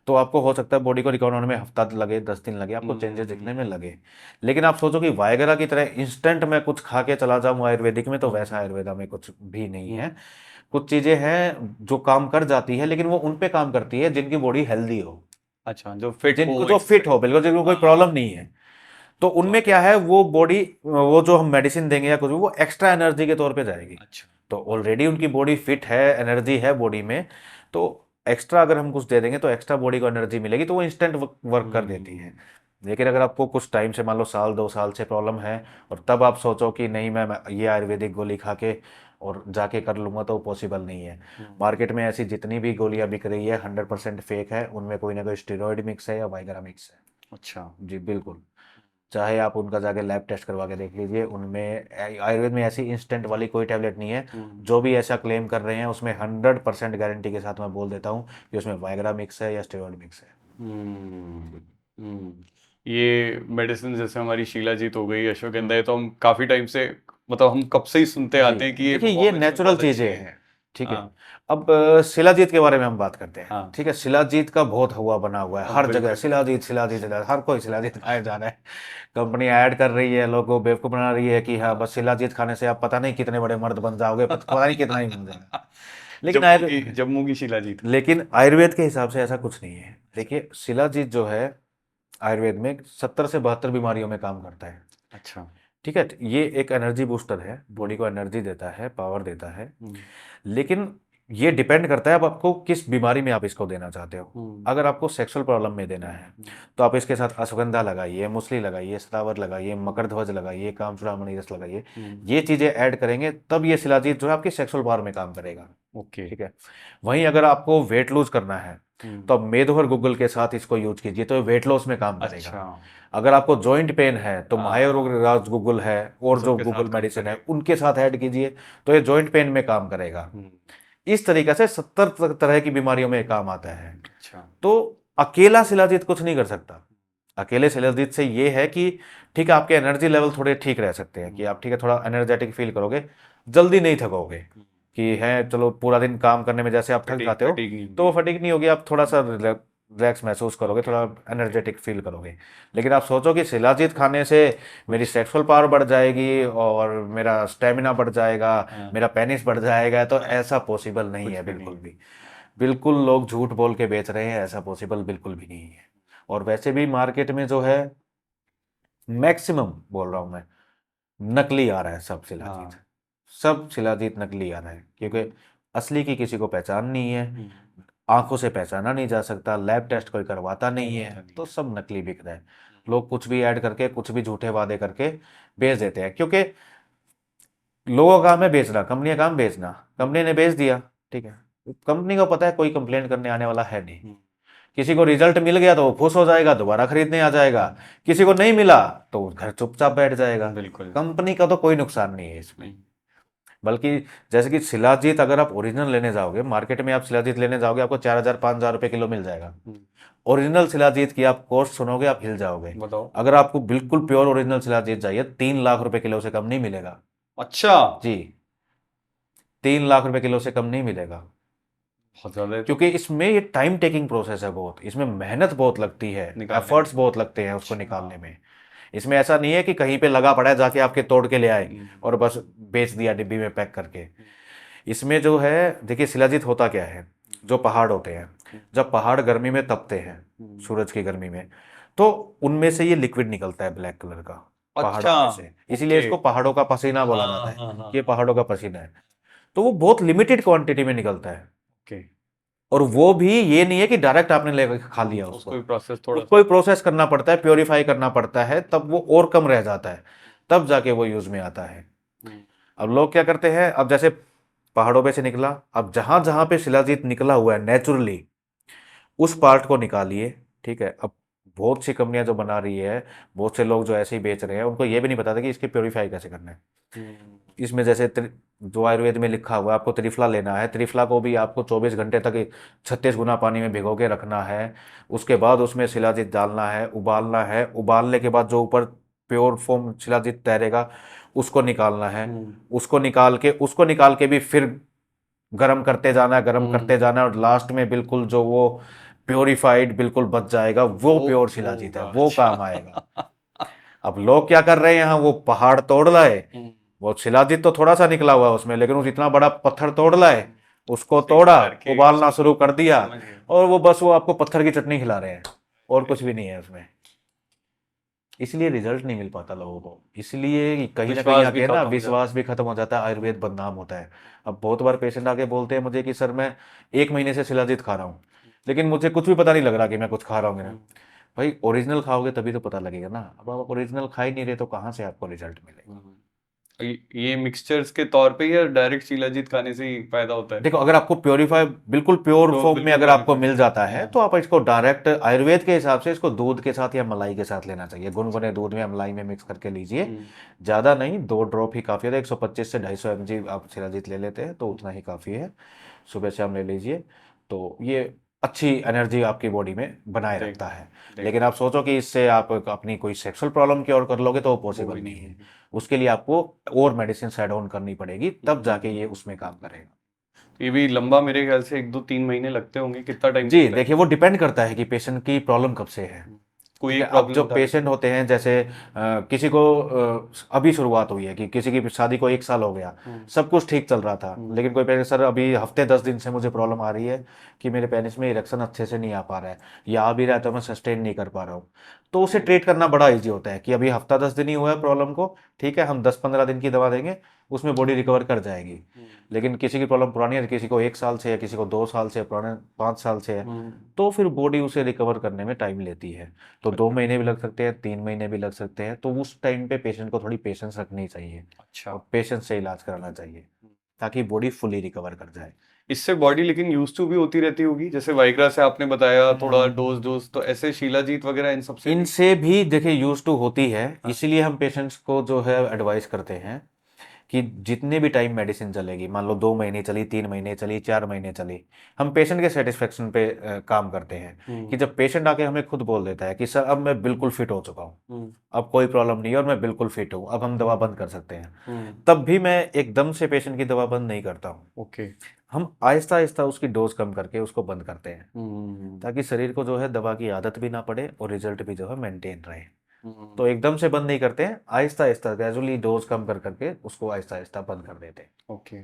तो आपको हो सकता है बॉडी को रिकवर होने में हफ्ता लगे, 10 दिन लगे, आपको चेंजेस दिखने में लगे। लेकिन आप सोचो कि वायगरा की तरह इंस्टेंट मैं कुछ खा के चला जाऊँ आयुर्वेदिक में, तो वैसा आयुर्वेदा में कुछ भी नहीं है। कुछ चीज़ें हैं जो काम कर जाती है, लेकिन वो उन पे काम करती है जिनकी बॉडी हेल्दी हो, अच्छा, जो फिट हो जिनको जो फिट एक्सरसाइज। हो, बिल्कुल जिनको कोई हाँ, प्रॉब्लम नहीं है। तो तो उनमें क्या है, वो बॉडी, वो जो हम मेडिसिन देंगे या कुछ भी, वो एक्स्ट्रा एनर्जी के तौर पे जाएगी। अच्छा, तो ऑलरेडी उनकी बॉडी फिट है, एनर्जी है बॉडी में, तो एक्स्ट्रा अगर हम कुछ दे देंगे तो एक्स्ट्रा बॉडी को एनर्जी मिलेगी, तो वो इंस्टेंट वर्क कर देती है। लेकिन अगर आपको कुछ टाइम से, मान लो साल 2 साल से प्रॉब्लम है, और तब आप सोचो कि नहीं मैं ये आयुर्वेदिक गोली खा के और जाके कर लूंगा, तो पॉसिबल नहीं है। मार्केट में ऐसी जितनी भी गोलियां बिक रही है 100% फेक है, उनमें कोई ना कोई स्टेरॉइड मिक्स है या वाइग्रा मिक्स है। अच्छा, जी बिल्कुल। चाहे आप उनका जाके लैब टेस्ट करवा के देख लीजिए, उनमें आयुर्वेद में ऐसी इंस्टेंट वाली कोई टैबलेट नहीं है। जो भी ऐसा क्लेम कर रहे हैं उसमें 100% गारंटी के साथ मैं बोल देता हूँ कि उसमें वाइग्रा मिक्स है या स्टेरॉइड मिक्स है। हम्म, ये मेडिसिन जैसे हमारी शीलाजीत हो गई, अश्वगंधा, ये तो हम काफी टाइम से, मतलब हम कब से ही सुनते जी आते हैं कि ये देखिए, ये परफॉर्मेंस में नेचुरल बहुत अच्छी चीज़ें है। हैं, ठीक है। हाँ, अब शिलाजीत के बारे में हम बात करते हैं, हाँ, ठीक है। शिलाजीत का बहुत हुआ बना हुआ है, हाँ, हर जगह बिल्कुल। शिलाजीत शिलाजीत शिलाजीत, हर कोई शिलाजीत खाए जा रहा है। कंपनी ऐड कर रही है, लोगों को बेवकूफ़ बना रही है कि हाँ बस शिलाजीत खाने से आप पता नहीं कितने बड़े मर्द बन जाओगे, पता नहीं कितना ही बन जाएगा। लेकिन जम्मू की शिलाजीत। आयुर्वेद के हिसाब से ऐसा कुछ नहीं है। देखिए शिलाजीत जो है, आयुर्वेद में 70 से 72 बीमारियों में काम करता है, अच्छा। ठीक है। ये एक एनर्जी बूस्टर है, बॉडी को एनर्जी देता है, पावर देता है। लेकिन ये डिपेंड करता है अब आपको किस बीमारी में आप इसको देना चाहते हो। अगर आपको सेक्सुअल प्रॉब्लम में देना है तो आप इसके साथ अश्वगंधा लगाइए, मूसली लगाइए, सदावर लगाइए, मकरध्वज लगाइए, कामचूड़ामणि रस लगाइए। ये चीज़ें ऐड करेंगे तब ये शिलाजीत जो है आपकी सेक्सुअल पावर में काम करेगा, ओके। ठीक है। वहीं अगर आपको वेट लूज करना है तो आप मेदो और गूगल के साथ इसको यूज कीजिए, तो वेट लॉस में काम करेगा। अच्छा, अगर आपको जॉइंट पेन है तो मायो राज गूगल है, और जो सबके साथ गूगल काम मेडिसिन है करेगा। उनके साथ ऐड कीजिए, तो ये जॉइंट पेन में काम करेगा। इस तरीके से 70 तरह की बीमारियों में काम आता है। अच्छा, तो अकेला शिलाजीत कुछ नहीं कर सकता। अकेले शिलाजीत से ये है कि ठीक है, आपके एनर्जी लेवल थोड़े ठीक रह सकते हैं, कि आप ठीक है थोड़ा एनर्जेटिक फील करोगे, जल्दी नहीं थकोगे, कि है चलो पूरा दिन काम करने में जैसे आप थक जाते हो, फटीग नहीं तो वो होगी। फटीग नहीं होगी, आप थोड़ा सा रिलैक्स महसूस करोगे, थोड़ा एनर्जेटिक फील करोगे। लेकिन आप सोचो कि शिलाजीत खाने से मेरी सेक्सुअल पावर बढ़ जाएगी और मेरा स्टेमिना बढ़ जाएगा, हाँ, मेरा पेनिस बढ़ जाएगा, तो ऐसा पॉसिबल नहीं कुछ है भी बिल्कुल नहीं। भी। बिल्कुल लोग झूठ बोल के बेच रहे हैं, ऐसा पॉसिबल बिल्कुल भी नहीं है। और वैसे भी मार्केट में जो है, मैक्सिमम बोल रहा हूँ मैं, नकली आ रहा है सब शिलाजीत। हाँ, सब शिलाजीत नकली आ रहा है, क्योंकि असली की किसी को पहचान नहीं है, आंखों से पहचाना नहीं जा सकता, लैब टेस्ट कोई करवाता नहीं है, तो सब नकली बिक रहा है। लोग कुछ भी ऐड करके, कुछ भी झूठे वादे करके बेच देते हैं, क्योंकि लोगों का काम है बेचना, कंपनी का काम बेचना। कंपनी ने बेच दिया, ठीक है। कंपनी को पता है कोई कंप्लेंट करने आने वाला है नहीं। किसी को रिजल्ट मिल गया तो वो खुश हो जाएगा, दोबारा खरीदने आ जाएगा। किसी को नहीं मिला तो घर चुपचाप बैठ जाएगा। बिल्कुल। कंपनी का तो कोई नुकसान नहीं है इसमें। बल्कि जैसे कि शिलाजीत अगर आप ओरिजिनल लेने जाओगे, मार्केट में आप शिलाजीत लेने जाओगे, आपको 4,000 5,000 रुपए किलो मिल जाएगा। ओरिजिनल शिलाजीत की आप कॉस्ट सुनोगे, आप हिल जाओगे। बताओ। अगर आपको बिल्कुल प्योर ओरिजिनल शिलाजीत चाहिए, 3 लाख रुपए किलो से कम नहीं मिलेगा। अच्छा, जी, 3 लाख रुपए किलो से कम नहीं मिलेगा। बहुत ज्यादा है तो क्योंकि इसमें ये टाइम टेकिंग प्रोसेस है, बहुत इसमें मेहनत बहुत लगती है, निकालने में। एफर्ट्स बहुत लगते हैं उसको अच्छा। निकालने में। इसमें ऐसा नहीं है कि कहीं पे लगा पड़ा है जाके आपके तोड़ के ले आए और बस बेच दिया डिब्बी में पैक करके। इसमें जो है, देखिए शिलाजीत होता क्या है, जो पहाड़ होते हैं, जब पहाड़ गर्मी में तपते हैं, सूरज की गर्मी में, तो उनमें से ये लिक्विड निकलता है ब्लैक कलर का, अच्छा, पहाड़ों में से। इसीलिए ओके। इसको पहाड़ों का पसीना बोला हाँ, जाता है, हाँ, हाँ, कि ये पहाड़ों का पसीना है। तो वो बहुत लिमिटेड क्वांटिटी में निकलता है, ओके। और वो भी ये नहीं है कि डायरेक्ट आपने लेकर खा लिया उसको उसको। भी प्रोसेस थोड़ा उसको भी सा। प्रोसेस करना पड़ता है, प्योरीफाई करना पड़ता है, तब वो और कम रह जाता है, तब जाके वो यूज में आता है। अब लोग क्या करते हैं, अब जैसे पहाड़ों पे से निकला, अब जहां जहां पे शिलाजीत निकला हुआ है नेचुरली, उस पार्ट को निकालिए, ठीक है। अब बहुत सी कंपनियां जो बना रही है, बहुत से लोग जो ऐसे ही बेच रहे हैं, उनको ये भी नहीं पता था कि इसके प्योरीफाई कैसे करना है। इसमें जैसे जो आयुर्वेद में लिखा हुआ है, आपको त्रिफला लेना है, त्रिफला को भी आपको 24 घंटे तक 36 गुना पानी में भिगो के रखना है। उसके बाद उसमें शिलाजीत डालना है, उबालना है, उबालने के बाद जो ऊपर प्योर फॉर्म शिलाजीत तैरेगा उसको निकालना है। उसको निकाल के भी फिर गर्म करते जाना है, गर्म करते जाना है, और लास्ट में बिल्कुल जो वो प्योरीफाइड बिल्कुल बच जाएगा, वो प्योर शिलाजीत है, वो काम आएगा। अब लोग क्या कर रहे हैं, यहाँ वो पहाड़ तोड़ लाए, वो शिलाजीत तो थोड़ा सा निकला हुआ है उसमें, लेकिन उस इतना बड़ा पत्थर तोड़ लाए, उसको तोड़ा, उबालना शुरू कर दिया, और वो बस वो आपको पत्थर की चटनी खिला रहे हैं, और कुछ भी नहीं है उसमें। इसलिए रिजल्ट नहीं मिल पाता लोगों को, इसलिए कहीं ना कहीं आके ना विश्वास भी खत्म हो जाता है, आयुर्वेद बदनाम होता है। अब बहुत बार पेशेंट आके बोलते हैं मुझे कि सर मैं 1 महीने से शिलाजीत खा रहा हूँ, लेकिन मुझे कुछ भी पता नहीं लग रहा कि मैं कुछ खा रहा हूँ। भाई ओरिजिनल खाओगे तभी तो पता लगेगा ना। अब आप ओरिजिनल खा ही नहीं रहे तो कहाँ से आपको रिजल्ट मिलेगा। ये मिक्सचर्स के तौर पे या डायरेक्ट शिलाजीत खाने से ही फायदा होता है? देखो, अगर आपको प्योरीफाई बिल्कुल प्योर फॉर्म में अगर आपको मिल जाता है तो आप इसको डायरेक्ट आयुर्वेद के हिसाब से इसको दूध के साथ या मलाई के साथ लेना चाहिए। गुनगुने दूध में या मलाई में मिक्स करके लीजिए, ज़्यादा नहीं, 2 ड्रॉप ही काफ़ी है। 125 से 250 mg आप शिलाजीत ले लेते हैं तो उतना ही काफ़ी है, सुबह शाम ले लीजिए। तो ये अच्छी एनर्जी आपकी बॉडी में बनाए रखता है। लेकिन आप सोचो कि इससे आप अपनी कोई सेक्सुअल प्रॉब्लम की और कर लोगे तो वो पॉसिबल नहीं है। उसके लिए आपको और मेडिसिन ऐड ऑन करनी पड़ेगी, तब जाके ये उसमें काम करेगा। ये भी लंबा, मेरे ख्याल से 1-2-3 महीने लगते होंगे। कितना टाइम? जी देखिए, वो डिपेंड करता है कि पेशेंट की प्रॉब्लम कब से है। कोई एक अब प्रॉब्लम जो पेशेंट होते हैं, जैसे किसी को अभी शुरुआत हुई है कि किसी की शादी को 1 साल हो गया, सब कुछ ठीक चल रहा था, लेकिन कोई पेशेंट सर अभी हफ्ते 10 दिन से मुझे प्रॉब्लम आ रही है कि मेरे पेनिस में इरेक्शन अच्छे से नहीं आ पा रहा है, या आ भी रहा है तो मैं सस्टेन नहीं कर पा रहा हूँ। तो उसे ट्रीट करना बड़ा ईजी होता है कि अभी हफ्ता 10 दिन ही हुआ है प्रॉब्लम को, ठीक है, हम 10-15 दिन की दवा देंगे, उसमें बॉडी रिकवर कर जाएगी। लेकिन किसी की प्रॉब्लम पुरानी है, किसी को 1 साल से है, किसी को 2 साल से, पुराने 5 साल से है, तो फिर बॉडी उसे रिकवर करने में टाइम लेती है। तो 2 महीने भी लग सकते हैं, 3 महीने भी लग सकते हैं। तो उस टाइम पे पेशेंट को थोड़ी पेशेंस रखनी चाहिए। अच्छा। और पेशेंस से इलाज कराना चाहिए ताकि बॉडी फुली रिकवर कर जाए। इससे बॉडी लेकिन यूज टू भी होती रहती होगी, जैसे वाइग्रा से आपने बताया थोड़ा डोज, तो ऐसे शिलाजीत वगैरह इन सबसे इनसे भी देखिए यूज टू होती है। इसीलिए हम पेशेंट्स को जो है एडवाइस करते हैं कि जितने भी टाइम मेडिसिन चलेगी, मान लो 2 महीने चली, 3 महीने चली, 4 महीने चली, हम पेशेंट के सेटिस्फेक्शन पे काम करते हैं। कि जब पेशेंट आके हमें खुद बोल देता है कि सर अब मैं बिल्कुल फिट हो चुका हूँ, अब कोई प्रॉब्लम नहीं है और मैं बिल्कुल फिट हूँ, अब हम दवा बंद कर सकते हैं, तब भी मैं एकदम से पेशेंट की दवा बंद नहीं करता हूँ। ओके। हम आहिस्ता आहिस्ता उसकी डोज कम करके उसको बंद करते हैं, ताकि शरीर को जो है दवा की आदत भी ना पड़े और रिजल्ट भी जो है मेंटेन रहे। तो एकदम से बंद नहीं करते हैं, आहिस्ता आहिस्ता ग्रेजुअली डोज कम कर करके उसको आहिस्ता आहिस्ता बंद कर देते हैं। ओके।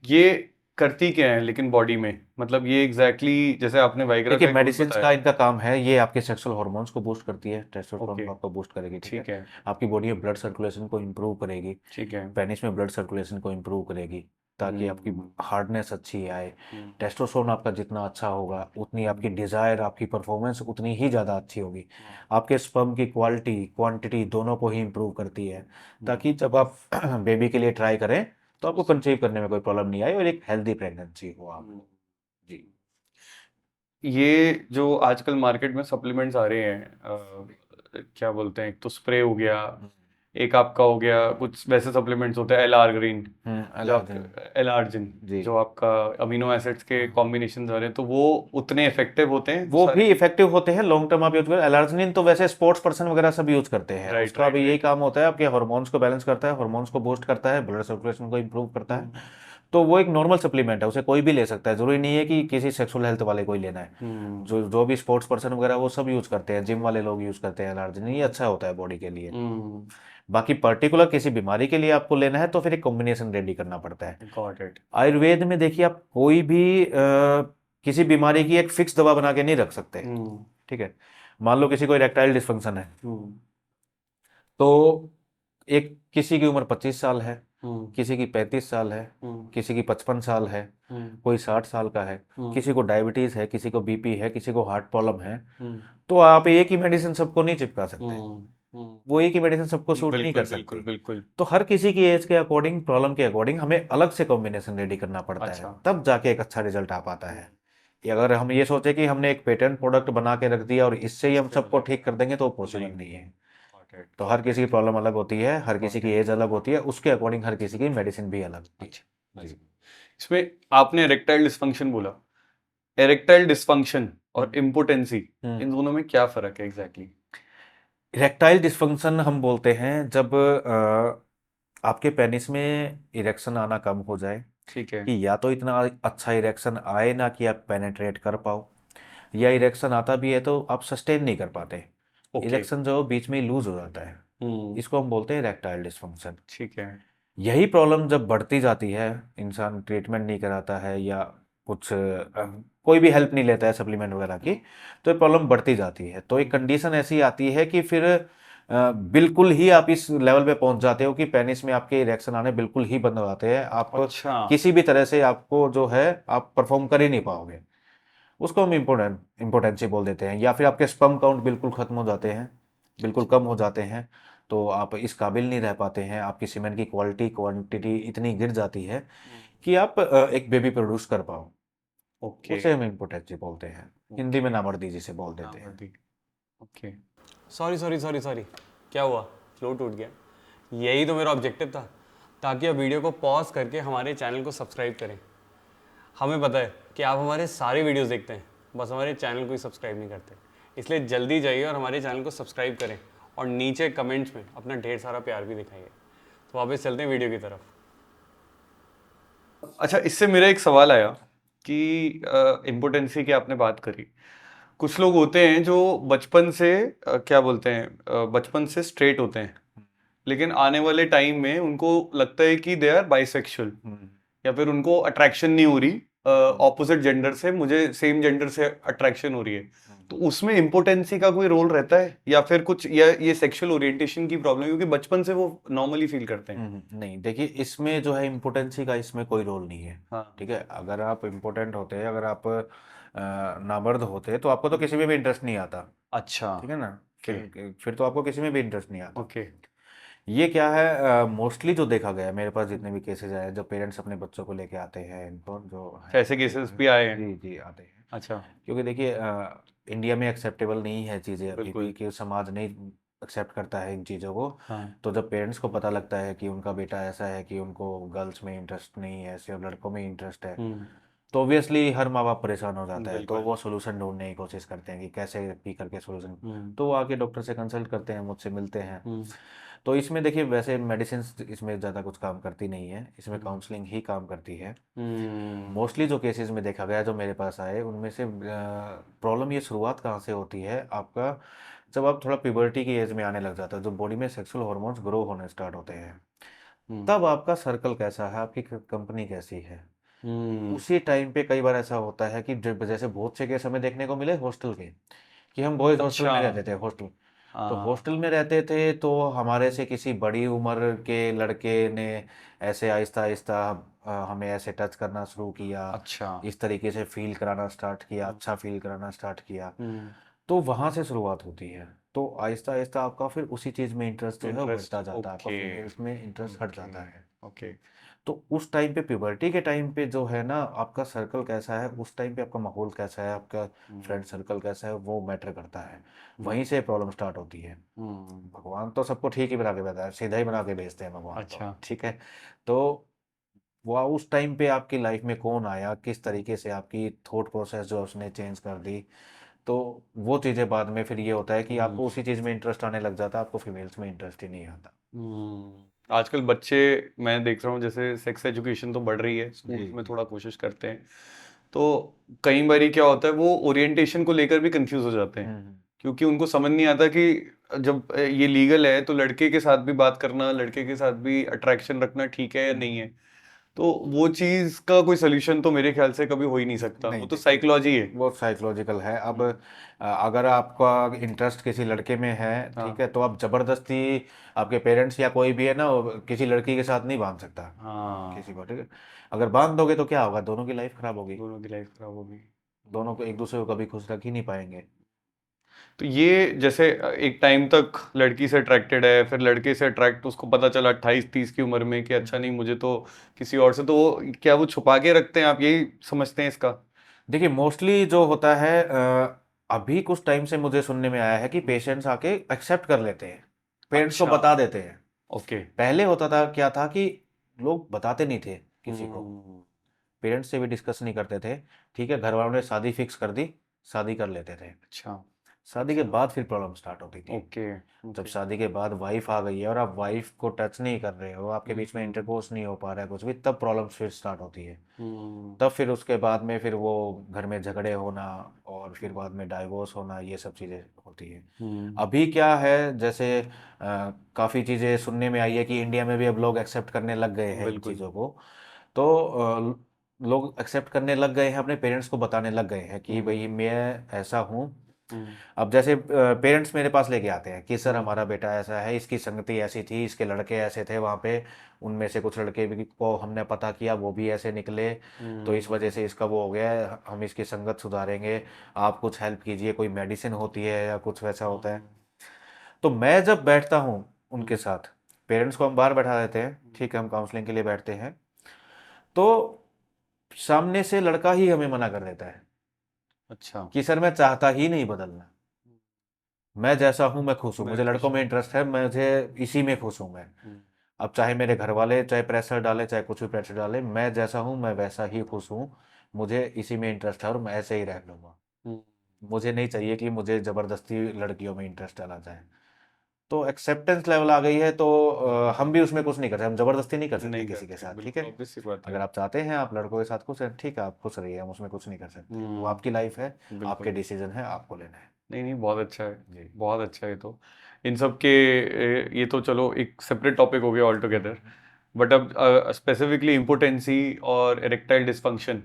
ये करती क्या है लेकिन बॉडी में, मतलब ये एग्जैक्टली जैसे आपने वाइग्रा देखिए, मेडिसिन का इनका काम है, ये आपके सेक्सुअल हार्मोन्स को बूस्ट करती है, टेस्टोस्टेरोन को आपको बूस्ट करेगी, ठीक है, आपकी बॉडी में ब्लड सर्कुलेशन को इम्प्रूव करेगी, ठीक है, पेनिस में ब्लड सर्कुलेशन को इम्प्रूव करेगी ताकि आपकी हार्डनेस अच्छी आए। टेस्टोस्टेरोन आपका जितना अच्छा होगा उतनी आपकी डिजायर, आपकी परफॉर्मेंस उतनी ही ज़्यादा अच्छी होगी। आपके स्पर्म की क्वालिटी क्वांटिटी दोनों को ही इम्प्रूव करती है, ताकि जब आप बेबी के लिए ट्राई करें तो आपको कंसीव करने में कोई प्रॉब्लम नहीं आए और एक हेल्दी प्रेगनेंसी हो आप। जी। ये जो आजकल मार्केट में सप्लीमेंट्स आ रहे हैं, क्या बोलते हैं, एक तो स्प्रे हो गया, एक आपका हो गया, कुछ वैसे सप्लीमेंट्स होते हैं एल-आर ग्रीन, एल-आर्जिन, जो आपका अमीनो एसिड्स के कॉम्बिनेशन आ रहे हैं, तो वो उतने इफेक्टिव होते हैं? वो भी इफेक्टिव होते हैं, लॉन्ग टर्म आप यूज करें। एल-आर्जिनिन तो वैसे स्पोर्ट्स पर्सन वगैरह सब यूज करते हैं, उसका भी यही काम होता है, आपके हार्मोन्स को बैलेंस करता है, हार्मोन्स को बूस्ट करता है, ब्लड सर्कुलेशन को इंप्रूव करता है। तो वो एक नॉर्मल सप्लीमेंट है, उसे कोई भी ले सकता है, जरूरी नहीं है कि किसी सेक्सुअल हेल्थ वाले को ही लेना है। जो जो भी स्पोर्ट्स पर्सन वगैरह वो सब यूज करते हैं, जिम वाले लोग यूज करते हैं एल-आर्जिनिन, ये अच्छा होता है बॉडी के लिए। बाकी पर्टिकुलर किसी बीमारी के लिए आपको लेना है तो फिर एक कॉम्बिनेशन रेडी करना पड़ता है। आयुर्वेद में देखिए, आप कोई भी किसी बीमारी की एक फिक्स दवा बना के नहीं रख सकते, ठीक है। मान लो किसी को इरेक्टाइल डिस्फंक्शन है, तो एक किसी की उम्र 25 साल है, किसी की 35 साल है, किसी की 55 साल है, कोई 60 साल का है, किसी को डायबिटीज है, किसी को बीपी है, किसी को हार्ट प्रॉब्लम है, तो आप एक ही मेडिसिन सबको नहीं चिपका सकते, वो एक ही मेडिसिन सबको सूट नहीं कर सकती। बिल्कुल। तो हर किसी की एज के अकॉर्डिंग, प्रॉब्लम के अकॉर्डिंग हमें अलग से कॉम्बिनेशन रेडी करना पड़ता है, तब जाके एक अच्छा रिजल्ट आ पाता है। अगर हम ये सोचे कि हमने एक पेटेंट प्रोडक्ट बना के रख दिया और इससे ही हम सबको ठीक कर देंगे तो पॉसिबल नहीं है। तो हर किसी की प्रॉब्लम अलग होती है, हर किसी की एज अलग होती है, उसके अकॉर्डिंग हर किसी की मेडिसिन भी अलग होती है। जी। इसमें आपने इरेक्टाइल डिस्फंक्शन बोला, इरेक्टाइल डिस्फंक्शन और इम्पोटेंसी, इन दोनों में क्या फर्क है एग्जैक्टली? इरेक्टाइल डिस्फंक्शन हम बोलते हैं जब आपके पेनिस में इरेक्शन आना कम हो जाए, ठीक है। कि या तो इतना अच्छा इरेक्शन आए ना कि आप पेनेट्रेट कर पाओ, या इरेक्शन आता भी है तो आप सस्टेन नहीं कर पाते, ओके। इरेक्शन जो बीच में लूज हो जाता है, इसको हम बोलते हैं इरेक्टाइल डिस्फंक्शन। ठीक है। यही प्रॉब्लम जब बढ़ती जाती है, इंसान ट्रीटमेंट नहीं कराता है या कुछ कोई भी हेल्प नहीं लेता है सप्लीमेंट वगैरह की, तो ये प्रॉब्लम बढ़ती जाती है। तो एक कंडीशन ऐसी आती है कि फिर बिल्कुल ही आप इस लेवल पे पहुंच जाते हो कि पेनिस में आपके इरेक्शन आने बिल्कुल ही बंद हो जाते हैं, आप अच्छा। किसी भी तरह से आपको जो है आप परफॉर्म कर ही नहीं पाओगे। उसको हम इम्पोर्टेंसी बोल देते हैं, या फिर आपके स्पर्म काउंट बिल्कुल खत्म हो जाते हैं, बिल्कुल कम हो जाते हैं, तो आप इस काबिल नहीं रह पाते हैं, आपकी सीमेंट की क्वांटिटी इतनी गिर जाती है कि आप एक बेबी प्रोड्यूस कर पाओ। ओके। उसे हम इम्पोर्टेंसी बोलते हैं, हिंदी में नामर्दी जिसे बोल देते हैं। नामर्दी। Okay. Sorry sorry sorry sorry, क्या हुआ? फ्लो टूट गया। यही तो मेरा ऑब्जेक्टिव था, ताकि आप वीडियो को पॉज करके हमारे चैनल को सब्सक्राइब करें। हमें पता है कि आप हमारे सारे वीडियोस देखते हैं, बस हमारे चैनल को ही सब्सक्राइब नहीं करते। इसलिए जल्दी जाइए और हमारे चैनल को सब्सक्राइब करें, और नीचे कमेंट्स में अपना ढेर सारा प्यार भी दिखाइए। तो वापस चलते हैं वीडियो की तरफ। अच्छा, इससे मेरा एक सवाल आया कि इम्पोर्टेंसी की आपने बात करी। कुछ लोग होते हैं जो बचपन से क्या बोलते हैं, बचपन से स्ट्रेट होते हैं, लेकिन आने वाले टाइम में उनको लगता है कि दे आर बाइसेक्सुअल, या फिर उनको अट्रैक्शन नहीं हो रही ऑपोजिट जेंडर से, मुझे सेम जेंडर से अट्रैक्शन हो रही है। तो उसमें इम्पोर्टेंसी का कोई रोल रहता है, या फिर कुछ, या ये सेक्सुअल ओरिएंटेशन की प्रॉब्लम है, क्योंकि बचपन से वो नॉर्मली फील करते हैं? नहीं, देखिए इसमें जो है इम्पोर्टेंसी का इसमें कोई रोल नहीं है। हाँ। ठीक है, अगर आप इम्पोर्टेंट होते हैं, अगर आप नामर्द होते तो आपको तो किसी में भी इंटरेस्ट नहीं आता। अच्छा। ठीक है ना, फिर तो आपको किसी में भी इंटरेस्ट नहीं आता। ओके। ये क्या है, मोस्टली जो देखा गया है मेरे पास जितने भी केसेस आए, जब पेरेंट्स अपने बच्चों को लेके आते हैं, इनको जो है ऐसे केसेस भी आए हैं? जी जी आते हैं। अच्छा। क्योंकि देखिए इंडिया में एक्सेप्टेबल नहीं है चीज़ें अभी बिल्कुल। भी, कि समाज नहीं एक्सेप्ट करता है इन चीज़ों को। हाँ। तो जब पेरेंट्स को पता लगता है कि उनका बेटा ऐसा है कि उनको गर्ल्स में इंटरेस्ट नहीं है, सिर्फ लड़कों में इंटरेस्ट है, तो ऑब्वियसली हर माँ बाप परेशान हो जाता है। तो बिल्कुल। वो सोल्यूशन ढूंढने की कोशिश करते हैं कि कैसे भी करके सोल्यूशन, तो वो आके डॉक्टर से कंसल्ट करते हैं, मुझसे मिलते हैं। तो इसमें देखिए वैसे मेडिसिन इसमें ज़्यादा कुछ काम करती नहीं है, इसमें काउंसलिंग ही काम करती है। मोस्टली जो केसेस में देखा गया जो मेरे पास आए, उनमें से प्रॉब्लम ये शुरुआत कहाँ से होती है आपका, जब आप थोड़ा प्यूबर्टी की एज में आने लग जाता है, जो बॉडी में सेक्सुअल हार्मोन्स ग्रो होने स्टार्ट होते हैं, तब आपका सर्कल कैसा है, आपकी कंपनी कैसी है, उसी टाइम पे कई बार ऐसा होता है कि जैसे बहुत से केस हमें देखने को मिले हॉस्टल के, कि हम बॉयज हॉस्टल में रहते थे, हॉस्टल तो हॉस्टल में रहते थे, तो हमारे से किसी बड़ी उम्र के लड़के ने ऐसे आहिस्ता आहिस्ता हमें ऐसे टच करना शुरू किया। अच्छा। इस तरीके से फील कराना स्टार्ट किया, अच्छा फील कराना स्टार्ट किया। तो वहां से शुरुआत होती है। तो आहिस्ता आहिस्ता आपका फिर उसी चीज में इंटरेस्ट जो है वो इंटरेस्ट। बढ़ता जाता है, आपका ओके। फीमेल्स में इंटरेस्ट हट जाता है। ओके। तो उस टाइम पे प्यूबर्टी के टाइम पे जो है ना, आपका सर्कल कैसा है, उस टाइम पे आपका माहौल कैसा है, आपका फ्रेंड सर्कल कैसा है, वो मैटर करता है। वहीं से प्रॉब्लम स्टार्ट होती है। भगवान तो सबको ठीक ही बना के भेजता है, सीधा ही बना के भेजते हैं भगवान। अच्छा। ठीक है। तो वो उस टाइम पे आपकी लाइफ में कौन आया, किस तरीके से आपकी थॉट प्रोसेस जो उसने चेंज कर दी, तो वो चीज़ें बाद में फिर ये होता है कि आपको उसी चीज़ में इंटरेस्ट आने लग जाता है, आपको फीमेल्स में इंटरेस्ट ही नहीं आता। आजकल बच्चे, मैं देख रहा हूँ जैसे सेक्स एजुकेशन तो बढ़ रही है, स्कूल्स में थोड़ा कोशिश करते हैं, तो कई बार क्या होता है वो ओरिएंटेशन को लेकर भी कंफ्यूज हो जाते हैं, क्योंकि उनको समझ नहीं आता कि जब ये लीगल है तो लड़के के साथ भी बात करना, लड़के के साथ भी अट्रैक्शन रखना ठीक है या नहीं है। तो वो चीज का कोई सोल्यूशन तो मेरे ख्याल से कभी हो ही नहीं सकता, नहीं, वो तो साइकोलॉजी है। वो साइकोलॉजिकल है। अब अगर आपका इंटरेस्ट किसी लड़के में है, ठीक है, तो आप जबरदस्ती, आपके पेरेंट्स या कोई भी है ना, वो किसी लड़की के साथ नहीं बांध सकता किसी को। ठीक है, अगर बांध दोगे तो क्या होगा, दोनों की लाइफ खराब होगी, दोनों की लाइफ खराब होगी। दोनों को एक दूसरे को कभी खुश रख ही नहीं पाएंगे। तो ये जैसे एक टाइम तक लड़की से अट्रैक्टेड है, फिर लड़के से अट्रैक्ट, उसको पता चला 28-30 की उम्र में कि अच्छा नहीं, मुझे तो किसी और से, तो क्या वो छुपा के रखते हैं, आप यही समझते हैं इसका? देखिए मोस्टली जो होता है अभी कुछ टाइम से मुझे सुनने में आया है कि पेशेंट्स आके एक्सेप्ट कर लेते हैं, पेरेंट्स को अच्छा। बता देते हैं। ओके। पहले होता था क्या था कि लोग बताते नहीं थे किसी को, हम्म। पेरेंट्स से भी डिस्कस नहीं करते थे। ठीक है, घर वालों ने शादी फिक्स कर दी, शादी कर लेते थे। अच्छा। शादी के बाद फिर प्रॉब्लम स्टार्ट होती थी। ओके। जब ओके। शादी के बाद वाइफ आ गई है और आप वाइफ को टच नहीं कर रहे हो, आपके बीच में इंटरकोर्स नहीं हो पा रहा है कुछ भी, तब प्रॉब्लम्स फिर स्टार्ट होती है। हम्म। तब फिर उसके बाद में फिर वो घर में झगड़े होना और फिर बाद में डाइवोर्स होना, ये सब चीज़ें होती है। हम्म। अभी क्या है, जैसे काफ़ी चीज़ें सुनने में आई है कि इंडिया में भी अब लोग एक्सेप्ट करने लग गए हैं इन बिल्कुल। चीज़ों को। तो लोग एक्सेप्ट करने लग गए हैं, अपने पेरेंट्स को बताने लग गए हैं कि भाई मैं ऐसा हूँ। हम्म। अब जैसे पेरेंट्स मेरे पास लेके आते हैं कि सर हम्म। हमारा बेटा ऐसा है, इसकी संगति ऐसी थी, इसके लड़के ऐसे थे वहाँ पे, उनमें से कुछ लड़के भी को हमने पता किया, वो भी ऐसे निकले, तो इस वजह से इसका वो हो गया है, हम इसकी संगत सुधारेंगे, आप कुछ हेल्प कीजिए, कोई मेडिसिन होती है या कुछ वैसा होता है। तो मैं जब बैठता हूँ उनके साथ, पेरेंट्स को हम बाहर बैठा देते हैं, ठीक है, हम काउंसलिंग के लिए बैठते हैं, तो सामने से लड़का ही हमें मना कर देता है अच्छा। कि सर मैं चाहता ही नहीं बदलना, मैं जैसा हूँ मैं खुश हूँ, मैं मुझे खुश लड़कों में हूँ। इंटरेस्ट है, मुझे इसी में खुश हूँ मैं। हम्म। अब चाहे मेरे घर वाले चाहे प्रेशर डाले, चाहे कुछ भी प्रेशर डाले, मैं जैसा हूँ मैं वैसा ही खुश हूँ, मुझे इसी में इंटरेस्ट है और मैं ऐसे ही रह लूँगा। हम्म। मुझे नहीं चाहिए कि मुझे ज़बरदस्ती लड़कियों में इंटरेस्ट डाला जाए। तो एक्सेप्टेंस लेवल आ गई है, तो हम भी उसमें कुछ नहीं कर सकते, हम ज़बरदस्ती नहीं कर सकते नहीं किसी के करते, साथ। ठीक बिल्कुल है, ऑब्वियस सी बात है। अगर आप चाहते हैं आप लड़कों के साथ खुश हैं, ठीक है, आप खुश रहिए, हम उसमें कुछ नहीं कर सकते, वो आपकी लाइफ है, बिल्कुल। आपके डिसीजन है, आपको लेना है। नहीं नहीं, बहुत अच्छा है। जी। बहुत अच्छा है। तो इन सब के ये तो चलो एक सेपरेट टॉपिक हो गया ऑल टुगेदर। बट अब स्पेसिफिकली इम्पोटेंसी और इरेक्टाइल डिसफंक्शन,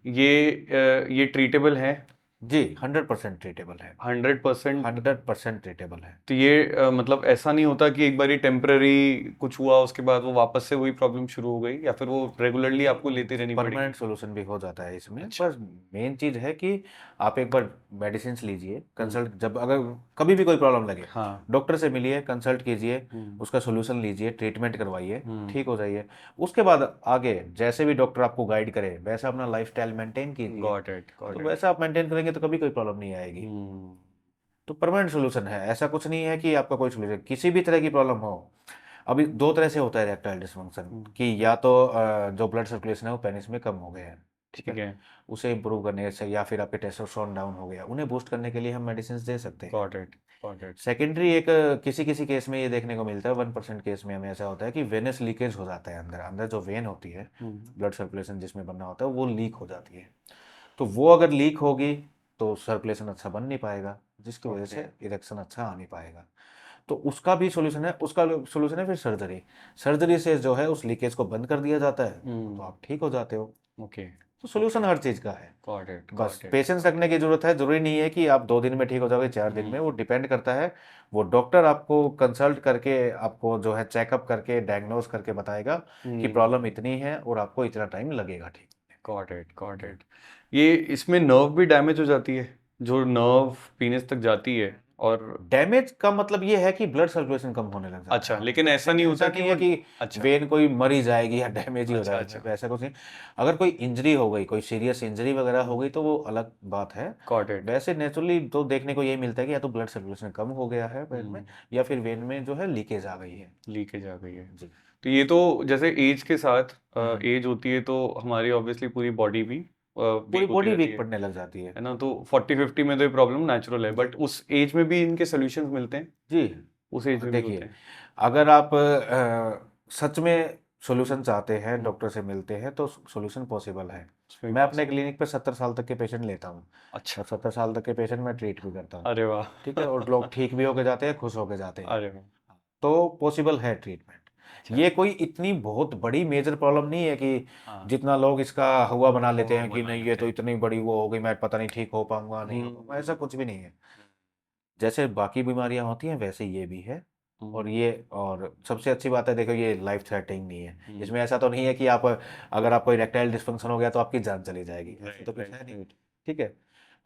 ये ट्रीटेबल है? जी 100% ट्रीटेबल है। 100%? 100% ट्रीटेबल है। तो ये मतलब ऐसा नहीं होता कि एक बार टेम्पररी कुछ हुआ उसके बाद वो वापस से वही प्रॉब्लम शुरू हो गई, या फिर वो रेगुलरली आपको लेती रहनी परमानेंट पड़ेगी? सॉल्यूशन भी हो जाता है इसमें, अच्छा। बस मेन चीज़ है कि आप एक बार मेडिसिन लीजिए, हम्म। कंसल्ट, जब अगर कभी भी कोई प्रॉब्लम लगे हाँ। डॉक्टर से मिलिए, कंसल्ट कीजिए, हम्म। उसका सॉल्यूशन लीजिए, ट्रीटमेंट करवाइए, हम्म। ठीक हो जाइए। उसके बाद आगे जैसे भी डॉक्टर आपको गाइड करे वैसा अपना लाइफस्टाइल मेंटेन कीजिए। गॉट इट, गॉट तो इट। वैसा आप मेंटेन करेंगे तो कभी कोई प्रॉब्लम नहीं आएगी। हम्म। तो परमानेंट सोल्यूशन है, ऐसा कुछ नहीं है कि आपका कोई सोल्यूशन किसी भी तरह की प्रॉब्लम हो। अभी दो तरह से होता है इरेक्टाइल डिसफंक्शन, कि या तो जो ब्लड सर्कुलेशन है वो पेनिस में कम हो गया है, ठीक ठीक है, है। उसे इम्प्रूव करने से, या फिर आपके टेस्टोस्टेरोन डाउन हो गया, उन्हें बूस्ट करने के लिए हम मेडिसिन दे सकते हैं। Got it, got it. Secondary एक किसी किसी केस में ये देखने को मिलता है, 1% केस में हमें ऐसा होता है कि वेनस लीकेज हो जाता है, अंदर अंदर जो वेन होती है, ब्लड सर्कुलेशन जिसमें बनना होता है वो लीक हो जाती है। तो वो अगर लीक होगी तो सर्कुलेशन अच्छा बन नहीं पाएगा, जिसकी वजह ओके। से इरेक्शन अच्छा आ नहीं पाएगा। तो उसका भी सोल्यूशन है, उसका सोल्यूशन है फिर सर्जरी। सर्जरी से जो है उस लीकेज को बंद कर दिया जाता है, तो आप ठीक हो जाते हो। ओके। तो सोल्यूशन हर चीज़ का है, गॉट इट, बस गॉट इट। पेशेंस रखने की जरूरत है। जरूरी नहीं है कि आप 2 दिन में ठीक हो जाओगे, 4 दिन में, वो डिपेंड करता है, वो डॉक्टर आपको कंसल्ट करके आपको जो है चेकअप करके डायग्नोज करके बताएगा कि प्रॉब्लम इतनी है और आपको इतना टाइम लगेगा ठीक। Got it, got it. ये इसमें नर्व भी डैमेज हो जाती है, जो नर्व पीनस तक जाती है? और डैमेज का मतलब ये है कि ब्लड सर्कुलेशन कम होने लग जाता अच्छा, है, लेकिन ऐसा नहीं होता ऐसा कि नहीं वो। है कि अच्छा। वेन कोई मरी जाएगी या डैमेज ही हो अच्छा। जाएगा, अच्छा। ऐसा कुछ नहीं। अगर कोई इंजरी हो गई, कोई सीरियस इंजरी वगैरह हो गई, तो वो अलग बात है। Got it. वैसे नेचुरली तो देखने को यही मिलता है कि या तो ब्लड सर्कुलेशन कम हो गया है वेन में, या फिर वेन में जो है लीकेज आ गई है। लीकेज आ गई है। जी। तो ये तो जैसे एज के साथ एज होती है तो हमारी ऑब्वियसली पूरी बॉडी भी पूरी वीक होती बॉडी रहती वीक पड़ने लग जाती है। है ना? तो 40-50 में तो ये प्रॉब्लम नेचुरल है, बट उस एज में भी इनके सॉल्यूशंस मिलते हैं? जी उस एज में भी होते देखिए, हैं? अगर आप सच में सॉल्यूशन चाहते हैं, डॉक्टर से मिलते हैं, तो सॉल्यूशन पॉसिबल है। उसमें मैं अपने possible। क्लिनिक पे 70 साल तक के पेशेंट लेता हूँ, अच्छा। और 70 साल तक के पेशेंट मैं ट्रीट भी करता हूँ। अरे वाह। ठीक है, और लोग ठीक भी होके जाते हैं, खुश होके जाते हैं। अरे वाह। तो पॉसिबल है ट्रीटमेंट। अच्छा। ये कोई इतनी बहुत बड़ी मेजर प्रॉब्लम नहीं है कि हाँ। जितना लोग इसका हुआ बना लेते हुआ हैं कि बना नहीं ये लेते तो हैं। इतनी बड़ी वो हो गई, मैं पता नहीं ठीक हो पाऊंगा नहीं हो पाऊंगा, ऐसा कुछ भी नहीं है। जैसे बाकी बीमारियां होती हैं वैसे ये भी है। और हम्म। ये, और सबसे अच्छी बात है, देखो ये लाइफ थ्रेटनिंग नहीं है। हम्म। इसमें ऐसा तो नहीं है कि आप, अगर आपको इरेक्टाइल डिस्फंक्शन हो गया तो आपकी जान चली जाएगी, ऐसा तो राइट, कुछ है राइट, नहीं। राइट। ठीक है,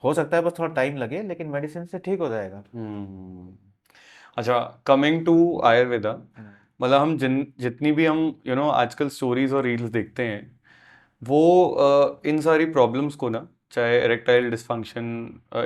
हो सकता है बस थोड़ा टाइम लगे, लेकिन मेडिसिन से ठीक हो जाएगा। हम्म। अच्छा, कमिंग टू आयुर्वेदा, मतलब हम जितनी भी हम आजकल स्टोरीज और रील्स देखते हैं, वो इन सारी प्रॉब्लम्स को ना चाहे erectile dysfunction,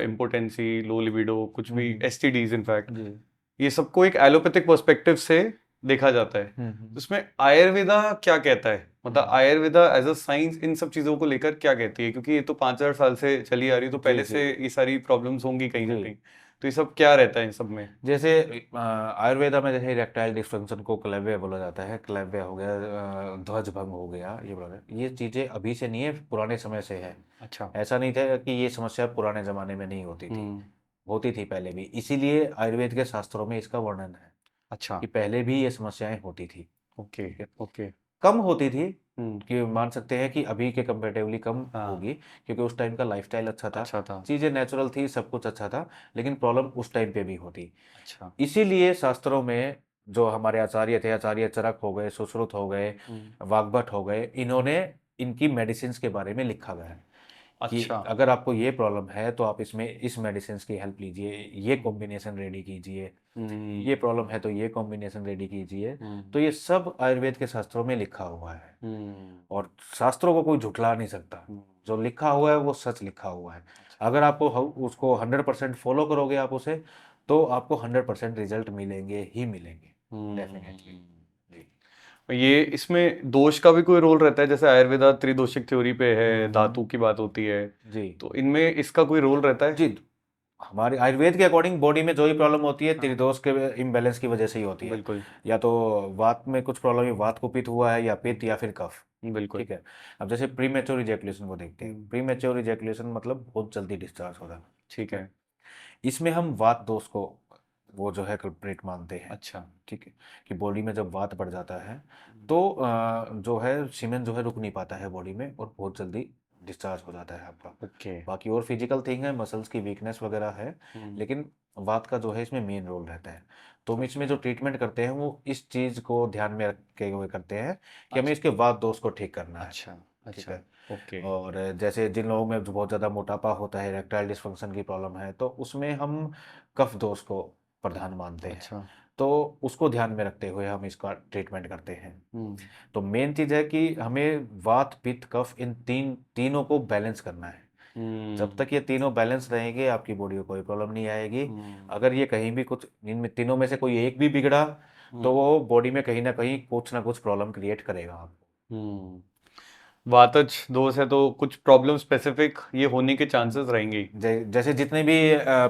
impotency, low libido, कुछ भी STDs इनफैक्ट, जी ये सबको एक एलोपैथिक पर्सपेक्टिव से देखा जाता है। उसमें आयुर्वेदा क्या कहता है, मतलब आयुर्वेदा एज अ साइंस इन सब चीजों को लेकर क्या कहती है, क्योंकि ये तो 5,000 साल से चली आ रही है, तो पहले जी। से ये सारी प्रॉब्लम्स होंगी कहीं ना जी। कहीं, तो ये सब क्या रहता है इन सब में? जैसे आयुर्वेदा में जैसे इरेक्टाइल डिस्फंक्शन को क्लैव्य बोला जाता है, क्लैव्य हो गया, ध्वज भंग हो गया, ये बोला जाता है। ये चीज़ें अभी से नहीं है, पुराने समय से है। अच्छा। ऐसा नहीं था कि ये समस्या पुराने ज़माने में नहीं होती थी, होती थी पहले भी। इसीलिए आयुर्वेद के शास्त्रों में इसका वर्णन है अच्छा। कि पहले भी ये समस्याएं होती थी। ओके। ठीक है, ओके। कम होती थी, हम्म। कि मान सकते हैं कि अभी के कंपेरेटिवली कम हाँ। होगी, क्योंकि उस टाइम का लाइफस्टाइल अच्छा था, अच्छा था। चीज़ें नेचुरल थी, सब कुछ अच्छा था, लेकिन प्रॉब्लम उस टाइम पे भी होती। अच्छा। इसीलिए शास्त्रों में जो हमारे आचार्य थे, आचार्य चरक हो गए, सुश्रुत हो गए, वाग्भट हो गए, इन्होंने इनकी मेडिसिन के बारे में लिखा गया है कि अच्छा। अगर आपको ये प्रॉब्लम है तो आप इसमें इस मेडिसिन की हेल्प लीजिए, ये कॉम्बिनेशन रेडी कीजिए, ये प्रॉब्लम है तो ये कॉम्बिनेशन रेडी कीजिए। तो ये सब आयुर्वेद के शास्त्रों में लिखा हुआ है, और शास्त्रों को कोई झुठला नहीं सकता। जो लिखा हुआ है वो सच लिखा हुआ है। अगर आपको उसको 100% फॉलो करोगे आप उसे, तो आपको 100% रिजल्ट मिलेंगे ही मिलेंगे, डेफिनेटली। जी ये इसमें दोष का भी कोई रोल रहता है, जैसे आयुर्वेदा त्रिदोषिक थ्योरी पे है, धातु की बात होती है, जी तो इनमें इसका कोई रोल रहता है? जी। हमारे आयुर्वेद के अकॉर्डिंग बॉडी में जो भी प्रॉब्लम होती है, हाँ। त्रिदोष के इम्बैलेंस की वजह से ही होती है। बिल्कुल। या तो वात में कुछ प्रॉब्लम है, वात कुपित हुआ है, या पित्त, या फिर कफ। बिल्कुल। ठीक है। अब जैसे प्री मैच्योर इजैकुलेशन को देखते हैं। प्री मैच्योर इजैकुलेशन मतलब बहुत जल्दी डिस्चार्ज हो रहा है। ठीक है। इसमें हम वात दोष को वो जो है कल्प्रेट मानते हैं। अच्छा। ठीक है, कि बॉडी में जब वात बढ़ जाता है तो जो है सीमेन जो है रुक नहीं पाता है बॉडी में, और बहुत जल्दी डिस्चार्ज हो जाता है आपका। ओके। बाकी और फिजिकल थिंग है, मसल्स की वीकनेस वगैरह है, लेकिन वात का जो है इसमें मेन रोल रहता है। तो हम इसमें जो ट्रीटमेंट करते हैं वो इस चीज़ को ध्यान में रखते हुए करते हैं कि हमें इसके वात दोष को ठीक करना है। अच्छा। ठीक अच्छा। है। ओके। और जैसे जिन लोगों में जो बहुत ज़्यादा मोटापा होता है, इरेक्टाइल डिस्फंक्शन की प्रॉब्लम है, तो उसमें हम कफ दोष को प्रधान मानते हैं। अच्छा। तो उसको ध्यान में रखते हुए हम इसका ट्रीटमेंट करते हैं। हम्म। तो मेन चीज़ है कि हमें वात पित्त कफ इन तीनों को बैलेंस करना है। जब तक ये तीनों बैलेंस रहेंगे आपकी बॉडी को कोई प्रॉब्लम नहीं आएगी। अगर ये कहीं भी कुछ इनमें तीनों में से कोई एक भी बिगड़ा, तो वो बॉडी में कहीं ना कुछ प्रॉब्लम क्रिएट करेगा आपको। वातज दोष है तो कुछ प्रॉब्लम स्पेसिफिक ये होने के चांसेस रहेंगे ही। जैसे जितने भी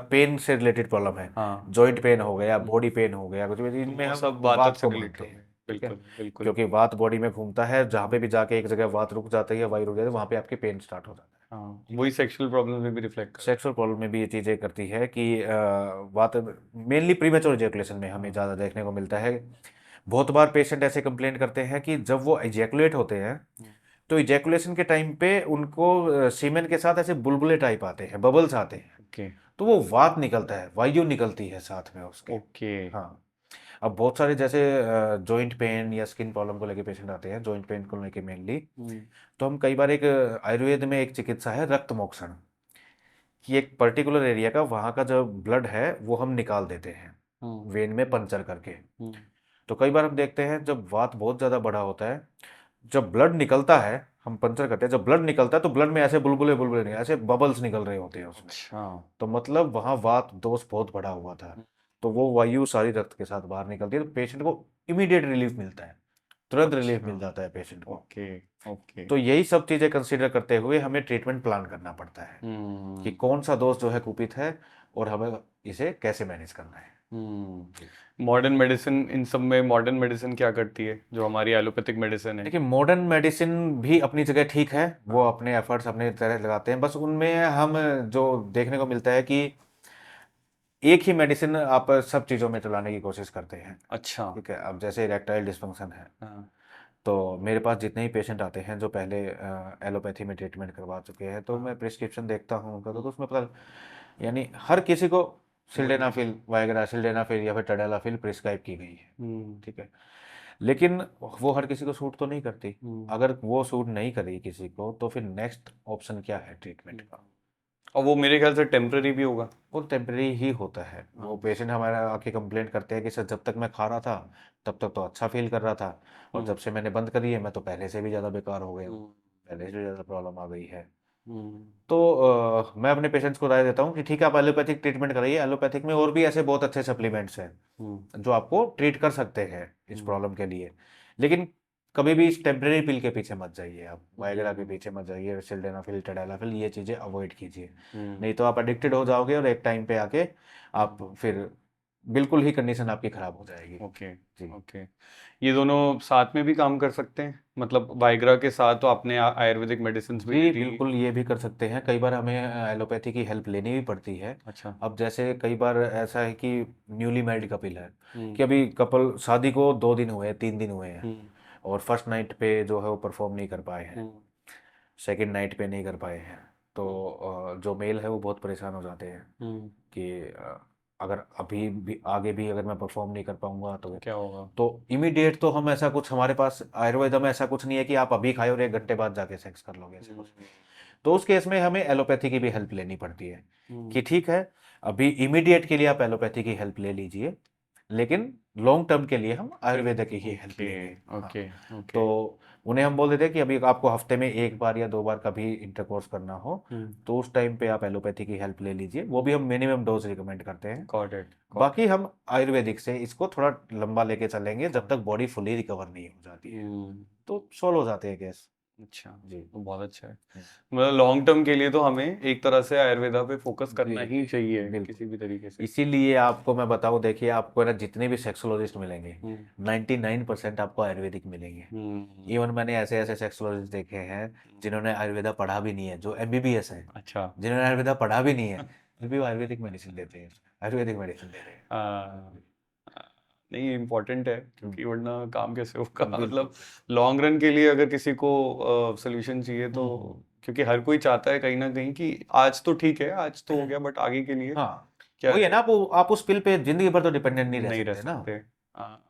पेन से रिलेटेड प्रॉब्लम है, हाँ। जॉइंट पेन हो गया, बॉडी पेन हो गया, कुछ भी, इनमें वो हम सब वातज वात से को रिलेटेड मानते होंगे। हैं। ठीक है, बिल्कुल बिल्कुल। क्योंकि वात बॉडी में घूमता है, जहाँ पे भी जाके एक जगह वात रुक जाती है, वायु रुक जाती है, वहाँ पे आपके पेन स्टार्ट हो जाता है। हाँ, वही सेक्सुअल प्रॉब्लम में भी रिफ्लेक्ट करता सेक्सुअल प्रॉब्लम में भी ये चीज़ें करती है कि वात मेनली प्रीमेच्योर इजैकुलेशन में हमें ज़्यादा देखने को मिलता है। बहुत बार पेशेंट ऐसे कंप्लेंट करते हैं कि जब वो इजैकुलेट होते हैं, तो इजैकुलेशन के टाइम पे उनको सीमेन के साथ ऐसे बुलबुले टाइप आते हैं, बबल्स आते हैं। ओके। तो वो वात निकलता है, वायु निकलती है साथ में उसके। ओके। हाँ। अब बहुत सारे जैसे जॉइंट पेन या स्किन प्रॉब्लम को लेके पेशेंट आते हैं, जॉइंट पेन को लेके मेनली। तो हम कई बार एक आयुर्वेद में एक चिकित्सा है रक्त मोक्षण, कि एक पर्टिकुलर एरिया का वहाँ का जो ब्लड है वो हम निकाल देते हैं वेन में पंचर करके। तो कई बार हम देखते हैं जब वात बहुत ज़्यादा बड़ा होता है, जब ब्लड निकलता है, हम पंचर करते हैं, जब ब्लड निकलता है तो ब्लड में ऐसे बुलबुले बुलबुले नहीं, ऐसे बबल्स निकल रहे होते हैं उसमें। अच्छा। तो मतलब वहाँ वात दोष बहुत बड़ा हुआ था। तो वो वायु सारी रक्त के साथ बाहर निकलती है, तो पेशेंट को इमीडिएट रिलीफ मिलता है, तुरंत रिलीफ मिल जाता है पेशेंट को। ओके। ओके। तो यही सब चीज़ें कंसीडर करते हुए हमें ट्रीटमेंट प्लान करना पड़ता है कि कौन सा दोष जो है कुपित है, और हमें इसे कैसे मैनेज करना है। मॉडर्न मेडिसिन, इन सब में मॉडर्न मेडिसिन क्या करती है जो हमारी एलोपैथिक मेडिसिन है? देखिए, मॉडर्न मेडिसिन भी अपनी जगह ठीक है, वो अपने एफर्ट्स अपने तरह लगाते हैं, बस उनमें हम जो देखने को मिलता है कि एक ही मेडिसिन आप सब चीज़ों में चलाने की कोशिश करते हैं। अच्छा। ठीक है। अब जैसे इरेक्टाइल डिस्फंक्शन है, हाँ। तो मेरे पास जितने ही पेशेंट आते हैं जो पहले एलोपैथी में ट्रीटमेंट करवा चुके हैं, तो मैं प्रिस्क्रिप्शन देखता हूँ उनका, तो उसमें पता, यानी हर किसी को सिल्डेनाफिल वायग्रा, सिल्डेनाफिल या फिर टडेलाफिल प्रिस्क्राइब की गई है। ठीक है, लेकिन वो हर किसी को सूट तो नहीं करती। अगर वो सूट नहीं करेगी किसी को, तो फिर नेक्स्ट ऑप्शन क्या है ट्रीटमेंट का? और वो मेरे ख्याल से टेम्पररी भी होगा। वो टेम्परेरी ही होता है। वो पेशेंट हमारा आके कंप्लेंट करते हैं कि सर जब तक मैं खा रहा था तब तक तो अच्छा फील कर रहा था, और जब से मैंने बंद करी है मैं तो पहले से भी ज़्यादा बेकार हो गया हूँ, पहले से भी ज़्यादा प्रॉब्लम आ गई है। तो मैं अपने पेशेंट्स को राय देता हूँ कि ठीक है आप एलोपैथिक ट्रीटमेंट कराइए। एलोपैथिक में और भी ऐसे बहुत अच्छे सप्लीमेंट्स हैं जो आपको ट्रीट कर सकते हैं इस प्रॉब्लम के लिए। लेकिन कभी भी इस टेम्परेरी पिल के पीछे मत जाइए, आप वायग्रा के पीछे मत जाइए, सिल्डेनाफिल, टैडलाफिल, ये चीज़ें अवॉइड कीजिए। नहीं तो आप एडिक्टेड हो जाओगे और एक टाइम पे आके आप फिर बिल्कुल ही कंडीशन आपकी खराब हो जाएगी। ओके जी ओके। ये दोनों साथ में भी काम कर सकते हैं, मतलब वाइग्रा के साथ तो आपने आयुर्वेदिक मेडिसिन भी जी ले ली। बिल्कुल, ये भी कर सकते हैं। कई बार हमें एलोपैथी की हेल्प लेनी भी पड़ती है। अच्छा। अब जैसे कई बार ऐसा है कि न्यूली मैरिड कपिल है हम्म कि अभी कपल शादी को 2 दिन हुए हैं, 3 दिन हुए हैं, हम्म और फर्स्ट नाइट पे जो है वो परफॉर्म नहीं कर पाए हैं, हम्म सेकंड नाइट पे नहीं कर पाए हैं। तो जो मेल है वो बहुत परेशान हो जाते हैं हम्म। कि अगर अभी भी आगे भी अगर मैं परफॉर्म नहीं कर पाऊंगा तो क्या होगा? तो इमीडिएट तो हम ऐसा कुछ, हमारे पास आयुर्वेद में ऐसा कुछ नहीं है कि आप अभी खाए और 1 घंटे बाद जाके सेक्स कर लोगे, ऐसा कुछ। तो उस केस में हमें एलोपैथी की भी हेल्प लेनी पड़ती है कि ठीक है अभी इमीडिएट के लिए आप एलोपैथी की हेल्प ले लीजिए, लेकिन लॉन्ग टर्म के लिए हम आयुर्वेद की ही हेल्प ओके लेंगे। हाँ। Okay okay. तो उन्हें हम बोल देते हैं कि अभी आपको हफ्ते में 1 बार या 2 बार कभी इंटरकोर्स करना हो तो उस टाइम पे आप एलोपैथी की हेल्प ले लीजिए, वो भी हम मिनिमम डोज रिकमेंड करते हैं। Got it. बाकी हम आयुर्वेदिक से इसको थोड़ा लंबा लेके चलेंगे जब तक बॉडी फुली रिकवर नहीं हो जाती है, तो सोल्व हो जाते हैं केस। अच्छा, जी तो बहुत अच्छा है। मतलब लॉन्ग टर्म के लिए तो हमें एक तरह से आयुर्वेदा पे फोकस करना जी ही चाहिए बिल्कुल। किसी भी तरीके से। इसीलिए आपको मैं बताऊं, देखिए आपको ना जितने भी सेक्सोलॉजिस्ट मिलेंगे हम्म 99% आपको आयुर्वेदिक मिलेंगे। हम्म। इवन मैंने ऐसे ऐसे सेक्सोलॉजिस्ट देखे हैं जिन्होंने आयुर्वेदा पढ़ा भी नहीं है, जो एमबीबीएस है, अच्छा। जिन्होंने आयुर्वेदा पढ़ा भी नहीं है, फिर भी वो आयुर्वेदिक मेडिसिन देते हैं, आयुर्वेदिक मेडिसिन दे रहे हैं। आ, नहीं, इम्पोर्टेंट है क्योंकि वरना काम कैसे होगा। बिल्कुल। मतलब लॉन्ग रन के लिए अगर किसी को सोल्यूशन चाहिए तो, क्योंकि हर कोई चाहता है कहीं ना कहीं कि आज तो ठीक है, आज तो हो गया, बट आगे के लिए हाँ क्या वही है ना, आप उस पिल पे जिंदगी भर तो डिपेंडेंट नहीं रह नहीं रह सकते ना। सकते। हाँ।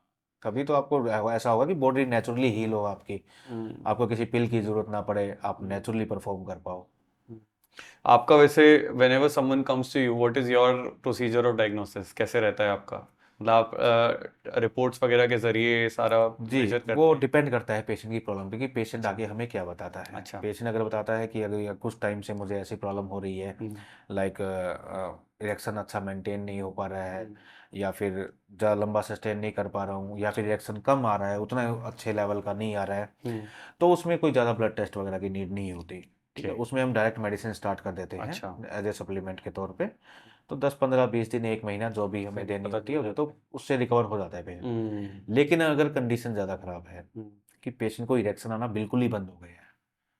कभी तो आपको ऐसा होगा कि बॉडी नेचुरली हील हो आपकी, हम्म, आपको किसी पिल की जरूरत ना पड़े, आप नेचुरली परफॉर्म कर पाओ। हम्म। आपका वैसे whenever someone comes to you, what is your procedure of diagnosis? कैसे रहता है आपका? मतलब आप रिपोर्ट्स वगैरह के जरिए सारा जी मेजर वो करते हैं? डिपेंड करता है पेशेंट की प्रॉब्लम पे कि पेशेंट अच्छा आगे हमें क्या बताता है। अच्छा। पेशेंट अगर बताता है कि अगर कुछ टाइम से मुझे ऐसी प्रॉब्लम हो रही है, हम्म लाइक इरेक्शन अच्छा मेंटेन नहीं हो पा रहा है, हम्म या फिर ज़्यादा लंबा सस्टेन नहीं कर पा रहा हूँ, या फिर इरेक्शन कम आ रहा है, उतना अच्छे लेवल का नहीं आ रहा है, हम्म। तो उसमें कोई ज़्यादा ब्लड टेस्ट वगैरह की नीड नहीं होती। ठीक है, ओके। उसमें हम डायरेक्ट मेडिसिन स्टार्ट कर देते हैं अच्छा। एज ए सप्लीमेंट के तौर पे। तो 10 15 20 दिन 1 महीना जो भी हमें फिर देनी पता होती चल है जाता तो उससे रिकवर हो जाता है पेशेंट। है। लेकिन अगर कंडीशन ज़्यादा खराब है हम्म कि पेशेंट को इरेक्शन आना बिल्कुल ही बंद हो गया है,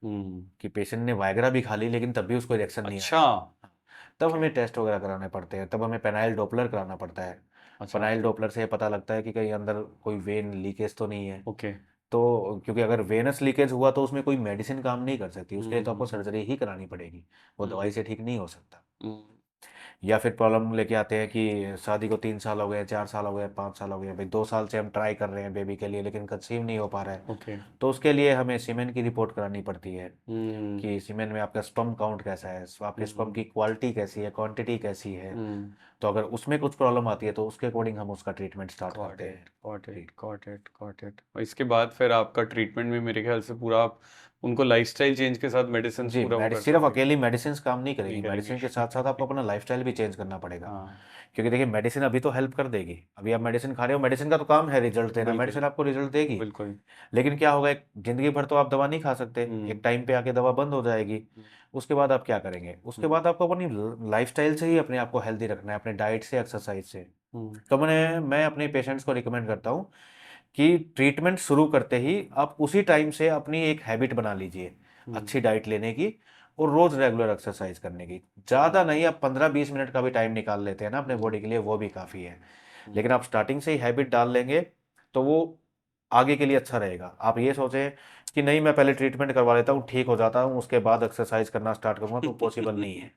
हम्म। कि पेशेंट ने वायग्रा भी खा ली लेकिन तब भी उसको इरेक्शन नहीं अच्छा। आया, हाँ, तब हमें टेस्ट वगैरह कराने पड़ते हैं, तब हमें पेनाइल डॉपलर कराना पड़ता है। अच्छा। पेनाइल डॉपलर से पता लगता है कि कहीं अंदर कोई वेन लीकेज तो नहीं है। ओके। तो क्योंकि अगर वेनस लीकेज हुआ तो उसमें कोई मेडिसिन काम नहीं कर सकती, उसके लिए तो आपको हम्म सर्जरी ही करानी पड़ेगी, वो दवाई से ठीक नहीं हो सकता। हम्म। या फिर प्रॉब्लम लेके आते हैं कि शादी को 3 साल हो गए, 4 साल हो गए, 5 साल हो गए, भाई 2 साल से हम ट्राई कर रहे हैं बेबी के लिए लेकिन कंसीव नहीं हो पा रहा है, ओके। तो उसके लिए हमें सीमेन की रिपोर्ट करानी पड़ती है हम्म कि सीमेन में आपका स्पर्म काउंट कैसा है, आपके स्पर्म की क्वालिटी कैसी है, क्वांटिटी कैसी है। हम्म। तो अगर उसमें कुछ प्रॉब्लम आती है तो उसके अकॉर्डिंग हम उसका ट्रीटमेंट स्टार्ट गॉट करते हैं। It got ji it got it got it. और इसके बाद फिर आपका ट्रीटमेंट में मेरे ख्याल से पूरा आप उनको लाइफस्टाइल चेंज के साथ मेडिसिन जी, पूरा वो कर सिर्फ सकते हैं। अकेली मेडिसिन काम नहीं नहीं करेगी, करेंगे। मेडिसिन के साथ साथ आपको अपना लाइफस्टाइल भी चेंज करना पड़ेगा। हाँ। क्योंकि देखिए मेडिसिन अभी तो हेल्प कर देगी, अभी आप मेडिसिन खा रहे हो, मेडिसिन का तो काम है रिजल्ट देना, बिल्कुल मेडिसिन आपको रिजल्ट देगी। बिल्कुल। लेकिन क्या होगा, एक जिंदगी भर तो आप दवा नहीं खा सकते, हम्म एक टाइम पे आके दवा बंद हो जाएगी। उसके बाद आप क्या करेंगे, उसके हम्म बाद आपको अपनी लाइफस्टाइल से ही अपने आप को हेल्दी रखना है, अपने डाइट से, एक्सरसाइज से। हम्म तो मैं अपने पेशेंट्स को रिकमेंड करता हूँ कि ट्रीटमेंट शुरू करते ही आप उसी टाइम से अपनी एक हैबिट बना लीजिए हम्म अच्छी डाइट लेने की और रोज रेगुलर एक्सरसाइज करने की। ज़्यादा नहीं, आप 15 20 मिनट का भी टाइम निकाल लेते हैं ना अपने बॉडी के लिए, वो भी काफ़ी है। लेकिन आप स्टार्टिंग से ही हैबिट डाल लेंगे तो वो आगे के लिए अच्छा रहेगा। आप ये सोचें कि नहीं मैं पहले ट्रीटमेंट करवा लेता हूँ, ठीक हो जाता हूँ, उसके बाद एक्सरसाइज करना स्टार्ट करूँगा, तो पॉसिबल नहीं है।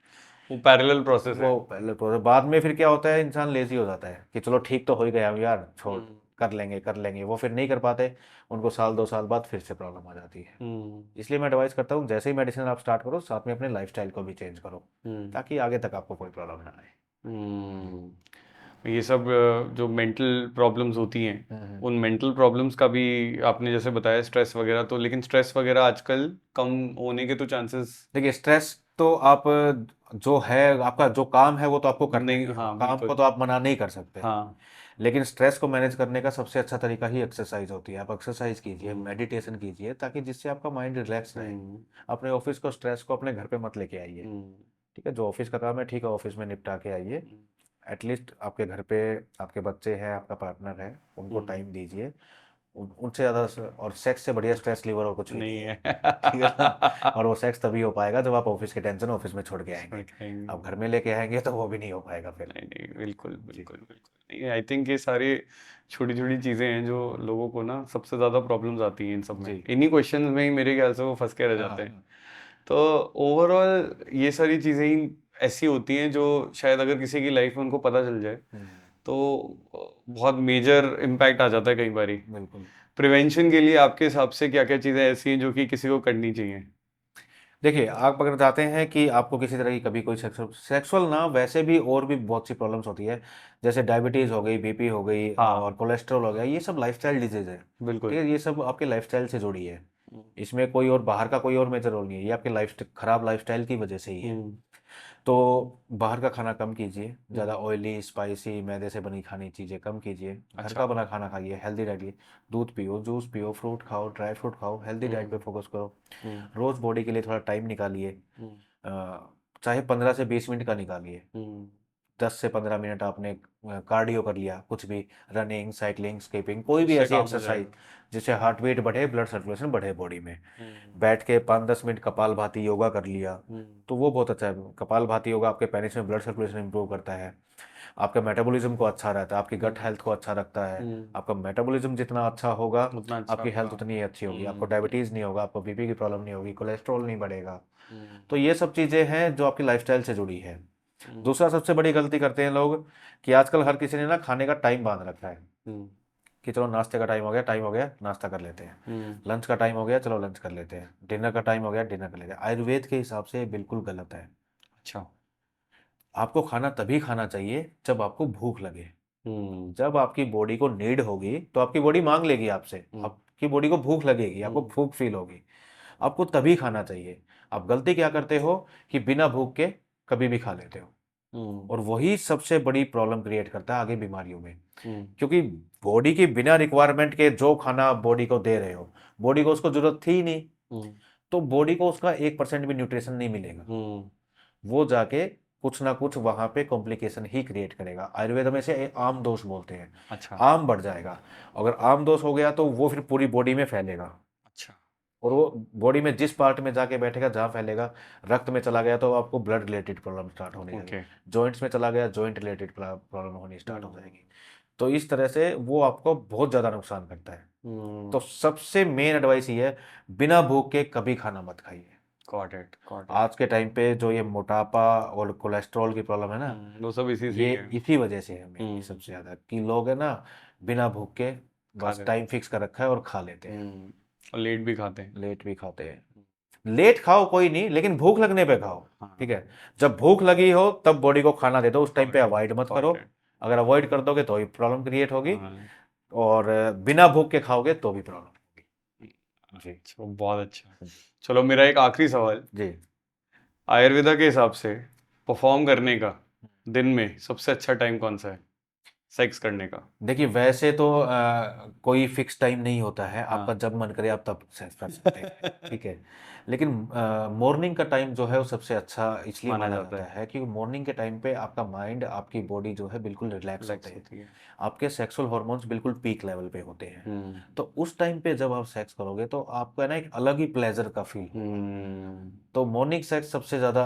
वो पैरेलल प्रोसेस है। वो पहले प्रोसेस, बाद में फिर क्या होता है, इंसान लेजी हो जाता है कि चलो ठीक तो हो ही गया यार, छोड़, हम्म कर लेंगे, वो फिर नहीं कर पाते। उनको साल 2 साल बाद फिर से प्रॉब्लम आ जाती है। हम्म इसलिए मैं एडवाइस करता हूँ जैसे ही मेडिसिन आप स्टार्ट करो साथ में अपने लाइफस्टाइल को भी चेंज करो हम्म ताकि आगे तक आपको कोई प्रॉब्लम ना आए। हम्म। ये सब जो मेंटल प्रॉब्लम्स होती हैं, हम्म। उन मेंटल प्रॉब्लम्स का भी आपने जैसे बताया स्ट्रेस वगैरह, तो लेकिन स्ट्रेस वगैरह आजकल कम होने के तो चांसेस देखिए स्ट्रेस तो आप जो है आपका जो काम है वो तो आपको करना ही नहीं। है, हाँ काम को बिल्कुल। तो आप मना नहीं कर सकते। हाँ। लेकिन स्ट्रेस को मैनेज करने का सबसे अच्छा तरीका ही एक्सरसाइज होती है। आप एक्सरसाइज कीजिए, हम्म। मेडिटेशन कीजिए, ताकि जिससे आपका माइंड रिलैक्स रहे। हम्म। अपने ऑफिस को स्ट्रेस को अपने घर पे मत लेके आइए। हम्म। ठीक है, जो ऑफिस का काम है ठीक है ऑफिस में निपटा के आइए। एटलीस्ट आपके घर पे आपके बच्चे हैं, आपका पार्टनर है, उनको हम्म। टाइम दीजिए। उनसे ज़्यादा और सेक्स से बढ़िया स्ट्रेस लीवर और कुछ भी नहीं नहीं है। है। ठीक है ना। और वो सेक्स तभी हो पाएगा जब आप ऑफिस के टेंशन ऑफिस में छोड़ के आएंगे। नहीं आप घर में लेके आएंगे तो वो भी नहीं हो पाएगा फिर। नहीं, बिल्कुल जी। बिल्कुल बिल्कुल नहीं। आई थिंक ये सारे छोटी छोटी चीजें हैं जो लोगों को ना सबसे ज्यादा प्रॉब्लम्स आती हैं इन सब में, जी। इन्हीं क्वेश्चन में ही मेरे ख्याल से वो फंस के रह हाँ जाते हैं। हाँ। तो ओवरऑल ये सारी चीजें ही ऐसी होती हैं जो शायद अगर किसी की लाइफ में उनको पता चल जाए तो बहुत मेजर इम्पैक्ट आ जाता है कई बारी। बिल्कुल। प्रिवेंशन के लिए आपके हिसाब से क्या क्या चीजें ऐसी हैं जो कि किसी को करनी चाहिए? देखिए आप अगर चाहते हैं कि आपको किसी तरह की कभी कोई सेक्सुअल सेक्सुअल ना, वैसे भी और भी बहुत सी प्रॉब्लम्स होती है। जैसे डायबिटीज़ हो गई, बीपी हो गई हाँ और कोलेस्ट्रॉल हो गया, ये सब लाइफस्टाइल डिजीज है। ठीक बिल्कुल। है, ये सब आपके लाइफस्टाइल से जुड़ी है। इसमें कोई और बाहर का कोई और मेजर रोल नहीं है, ये आपके लाइफ खराब लाइफस्टाइल की वजह से ही है। हम्म। तो बाहर का खाना कम कीजिए, हम्म। ज़्यादा ऑयली स्पाइसी मैदे से बनी खानी चीज़ें कम कीजिए। घर अच्छा। का बना खाना खाइए, हेल्दी रहिए। दूध पियो, जूस पियो, फ्रूट खाओ, ड्राई फ्रूट खाओ, हेल्दी डाइट पे हम्म। फोकस करो। हम्म। रोज़ बॉडी के लिए थोड़ा टाइम निकालिए। हम्म। चाहे 15 से 20 मिनट का निकालिए। हम्म। 10 से 15 मिनट आपने कार्डियो कर लिया, कुछ भी, रनिंग, साइकिलिंग, स्किपिंग, कोई भी उससे ऐसी काम हो एक्सरसाइज जाएगा। जिससे हार्ट बीट बढ़े, ब्लड सर्कुलेशन बढ़े बॉडी में। हम्म। बैठ के 5-10 मिनट कपाल भाती योगा कर लिया हम्म। तो वो बहुत अच्छा है। कपाल भाती योगा आपके पेनिस में ब्लड सर्कुलेशन इंप्रूव करता है, आपका मेटाबॉलिज्म को अच्छा रहता है, आपकी गट हम्म। हेल्थ को अच्छा रखता है। हम्म। आपका मेटाबॉलिज्म जितना अच्छा होगा उतना अच्छा आपकी आपका। हेल्थ उतनी ही अच्छी होगी, आपको हम्म। डायबिटीज़ नहीं होगा, आपको बीपी की प्रॉब्लम नहीं होगी, कोलेस्ट्रॉल नहीं बढ़ेगा। हम्म। तो ये सब चीज़ें हैं जो आपकी लाइफस्टाइल से जुड़ी है। हम्म। दूसरा सबसे बड़ी गलती करते हैं लोग कि आजकल हर किसी ने ना खाने का टाइम बांध रखा है हम्म। कि चलो नाश्ते का टाइम हो गया नाश्ता कर लेते हैं। हम्म। लंच का टाइम हो गया, चलो लंच कर लेते हैं। डिनर का टाइम हो गया, डिनर कर लेते हैं। आयुर्वेद के हिसाब से ये बिल्कुल गलत है। अच्छा। आपको खाना तभी खाना चाहिए जब आपको भूख लगे। हम्म। जब आपकी बॉडी को नीड होगी तो आपकी बॉडी मांग लेगी आपसे, हम्म। आपकी बॉडी को भूख लगेगी, आपको हम्म। भूख फील होगी, आपको तभी खाना चाहिए। आप गलती क्या करते हो कि बिना भूख के कभी भी खा लेते हो, हम्म। और वही सबसे बड़ी प्रॉब्लम क्रिएट करता है आगे बीमारियों में। हम्म। क्योंकि बॉडी की बिना रिक्वायरमेंट के जो खाना आप बॉडी को दे रहे हो, बॉडी को उसको जरूरत थी ही नहीं, हम्म। तो बॉडी को उसका 1% भी न्यूट्रिशन नहीं मिलेगा। हम्म। वो जाके कुछ ना कुछ वहां पे कॉम्प्लिकेशन ही क्रिएट करेगा। आयुर्वेद में से आम दोष बोलते हैं। अच्छा। आम बढ़ जाएगा। अगर आम दोष हो गया तो वो फिर पूरी बॉडी में फैलेगा, अच्छा। और वो बॉडी में जिस पार्ट में जाके बैठेगा जहाँ फैलेगा, रक्त में चला गया तो आपको ब्लड रिलेटेड प्रॉब्लम स्टार्ट होने लगेगी। ओके। जॉइंट्स में चला गया, जॉइंट रिलेटेड प्रॉब्लम होनी स्टार्ट हो हम्म। जाएगी। तो इस तरह से वो आपको बहुत ज़्यादा नुकसान करता है। हम्म। तो सबसे मेन एडवाइस ये है, बिना भूख के कभी खाना मत खाइए। Got it got it. आज के टाइम पे जो ये मोटापा और कोलेस्ट्रॉल की प्रॉब्लम है ना, वो सब इसी से ये ही है। इसी वजह से है मेनली हम्म। सबसे ज़्यादा, कि लोग है ना बिना भूख के खा बस लेते टाइम फिक्स कर रखा है और खा लेते हैं। हैं। और लेट भी खाते हैं। लेट भी खाते हैं। लेट खाओ कोई नहीं, लेकिन भूख लगने पे खाओ। ठीक हाँ। है, जब भूख लगी हो तब बॉडी को खाना दे दो, उस टाइम पे गॉट इट अवॉइड मत करो। Got it. अगर अवॉइड कर दोगे तो ही प्रॉब्लम क्रिएट होगी, हाँ। और बिना भूख के खाओगे तो भी प्रॉब्लम होगी। जी। अच्छा, बहुत अच्छा। चलो मेरा एक आखिरी सवाल, जी। आयुर्वेदा के हिसाब से परफॉर्म करने का दिन में सबसे अच्छा टाइम कौन सा है सेक्स करने का? देखिए वैसे तो कोई फिक्स टाइम नहीं होता है, आपका हाँ। जब मन करे आप तब सेक्स कर सकते हैं। ठीक है, लेकिन मॉर्निंग का टाइम जो है वो सबसे अच्छा इसलिए माना माना जाता जाता है। है क्योंकि मॉर्निंग के टाइम पे आपका माइंड, आपकी बॉडी जो है बिल्कुल रिलैक्स होते रिलैक्स हैं। होती है। आपके सेक्सुअल हार्मोन्स बिल्कुल पीक लेवल पे होते हैं। हम्म। तो उस टाइम पे जब आप सेक्स करोगे तो आपको है ना एक अलग ही प्लेजर का फील होगा। हम्म। तो मॉर्निंग सेक्स सबसे ज़्यादा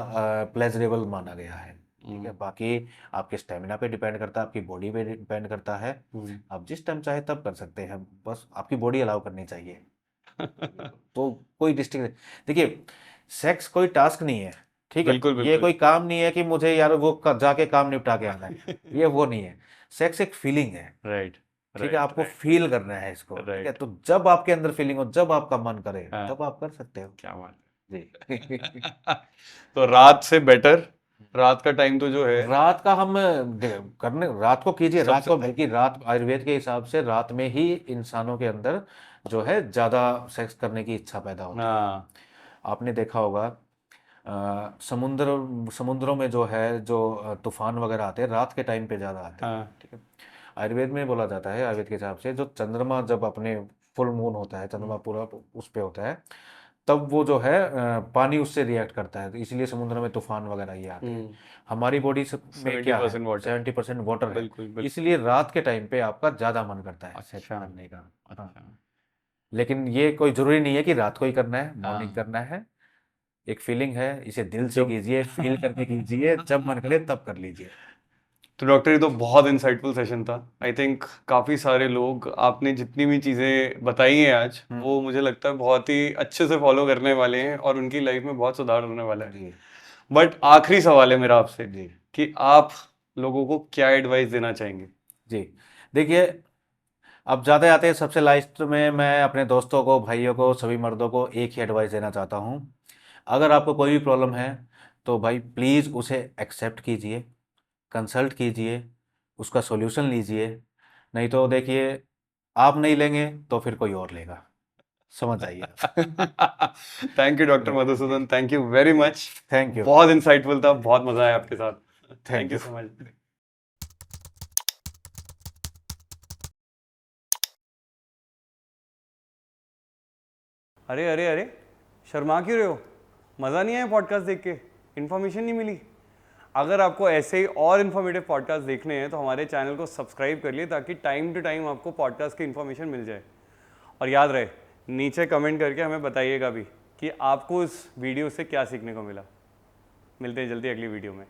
प्लेजरेबल माना गया है। ठीक है, हम्म। बाकी आपके स्टेमिना पे डिपेंड करता है, आपकी बॉडी पे डिपेंड करता है। हम्म। आप जिस टाइम चाहे तब कर सकते हैं, बस आपकी बॉडी अलाउ करनी चाहिए। तो कोई डिस्ट्रिक्ट, देखिए सेक्स कोई टास्क नहीं है। ठीक है, बिल्कुल ये बिल्कुल। कोई काम नहीं है कि मुझे यार वो जाके काम निपटा के आना है, ये वो नहीं है। सेक्स एक फीलिंग है। राइट ठीक है, राइट आपको राइट फील करना है इसको। ठीक है, राइट। तो जब आपके अंदर फीलिंग हो, जब आपका मन करे हाँ, तब आप कर सकते हो। क्या बात जी। है। तो रात से बेटर रात का टाइम तो जो है, रात का हम करने रात को कीजिए, रात को, बल्कि रात आयुर्वेद के हिसाब से रात में ही इंसानों के अंदर जो है ज्यादा सेक्स करने की इच्छा पैदा होती है। हाँ आपने देखा होगा समुद्रों में जो है, जो तूफान वगैरह आते हैं रात के टाइम पे ज्यादा आते हैं। हाँ ठीक है। आयुर्वेद में बोला जाता है, आयुर्वेद के हिसाब से जो चंद्रमा जब अपने फुल मून होता है, चंद्रमा पूरा उस पे होता है, तब वो जो है पानी उससे रिएक्ट करता है, तो इसलिए समुद्र में तूफान वगैरह ये आते हैं। हमारी बॉडी में क्या है, 70% वाटर। 70% वाटर है, बिल्कुल बिल्कुल। इसलिए रात के टाइम पे आपका ज्यादा मन करता है सेक्स अच्छा करने का। हाँ। अच्छा। लेकिन ये कोई जरूरी नहीं है कि रात को ही करना है, मॉर्निंग हाँ करना है। एक फीलिंग है, इसे दिल से कीजिए, फील करके कीजिए, जब मन करे तब कर लीजिए। तो डॉक्टर, ये तो बहुत इंसाइटफुल सेशन था। आई थिंक काफ़ी सारे लोग, आपने जितनी भी चीज़ें बताई हैं आज, वो मुझे लगता है बहुत ही अच्छे से फॉलो करने वाले हैं और उनकी लाइफ में बहुत सुधार होने वाला है। जी बट आखिरी सवाल है मेरा आपसे जी कि आप लोगों को क्या एडवाइस देना चाहेंगे? जी। देखिए, अब जाते जाते सबसे लास्ट में मैं अपने दोस्तों को, भाइयों को, सभी मर्दों को एक ही एडवाइस देना चाहता हूँ। अगर आपको कोई भी प्रॉब्लम है तो भाई प्लीज़ उसे एक्सेप्ट कीजिए, कंसल्ट कीजिए, उसका सॉल्यूशन लीजिए। नहीं तो देखिए, आप नहीं लेंगे तो फिर कोई और लेगा। समझ जाइए आप। Thank you doctor Madhusudan, thank you very much. Thank you. बहुत इंसाइटफुल था, बहुत मजा आया आपके साथ। Thank thank you you. So much. अरे अरे अरे, शर्मा क्यों रहे हो? मज़ा नहीं आया पॉडकास्ट देख के? इन्फॉर्मेशन नहीं मिली? अगर आपको ऐसे ही और इन्फॉर्मेटिव पॉडकास्ट देखने हैं तो हमारे चैनल को सब्सक्राइब कर लिए, ताकि टाइम टू टाइम आपको पॉडकास्ट की इन्फॉर्मेशन मिल जाए। और याद रहे, नीचे कमेंट करके हमें बताइएगा भी कि आपको इस वीडियो से क्या सीखने को मिला। मिलते हैं जल्दी अगली वीडियो में।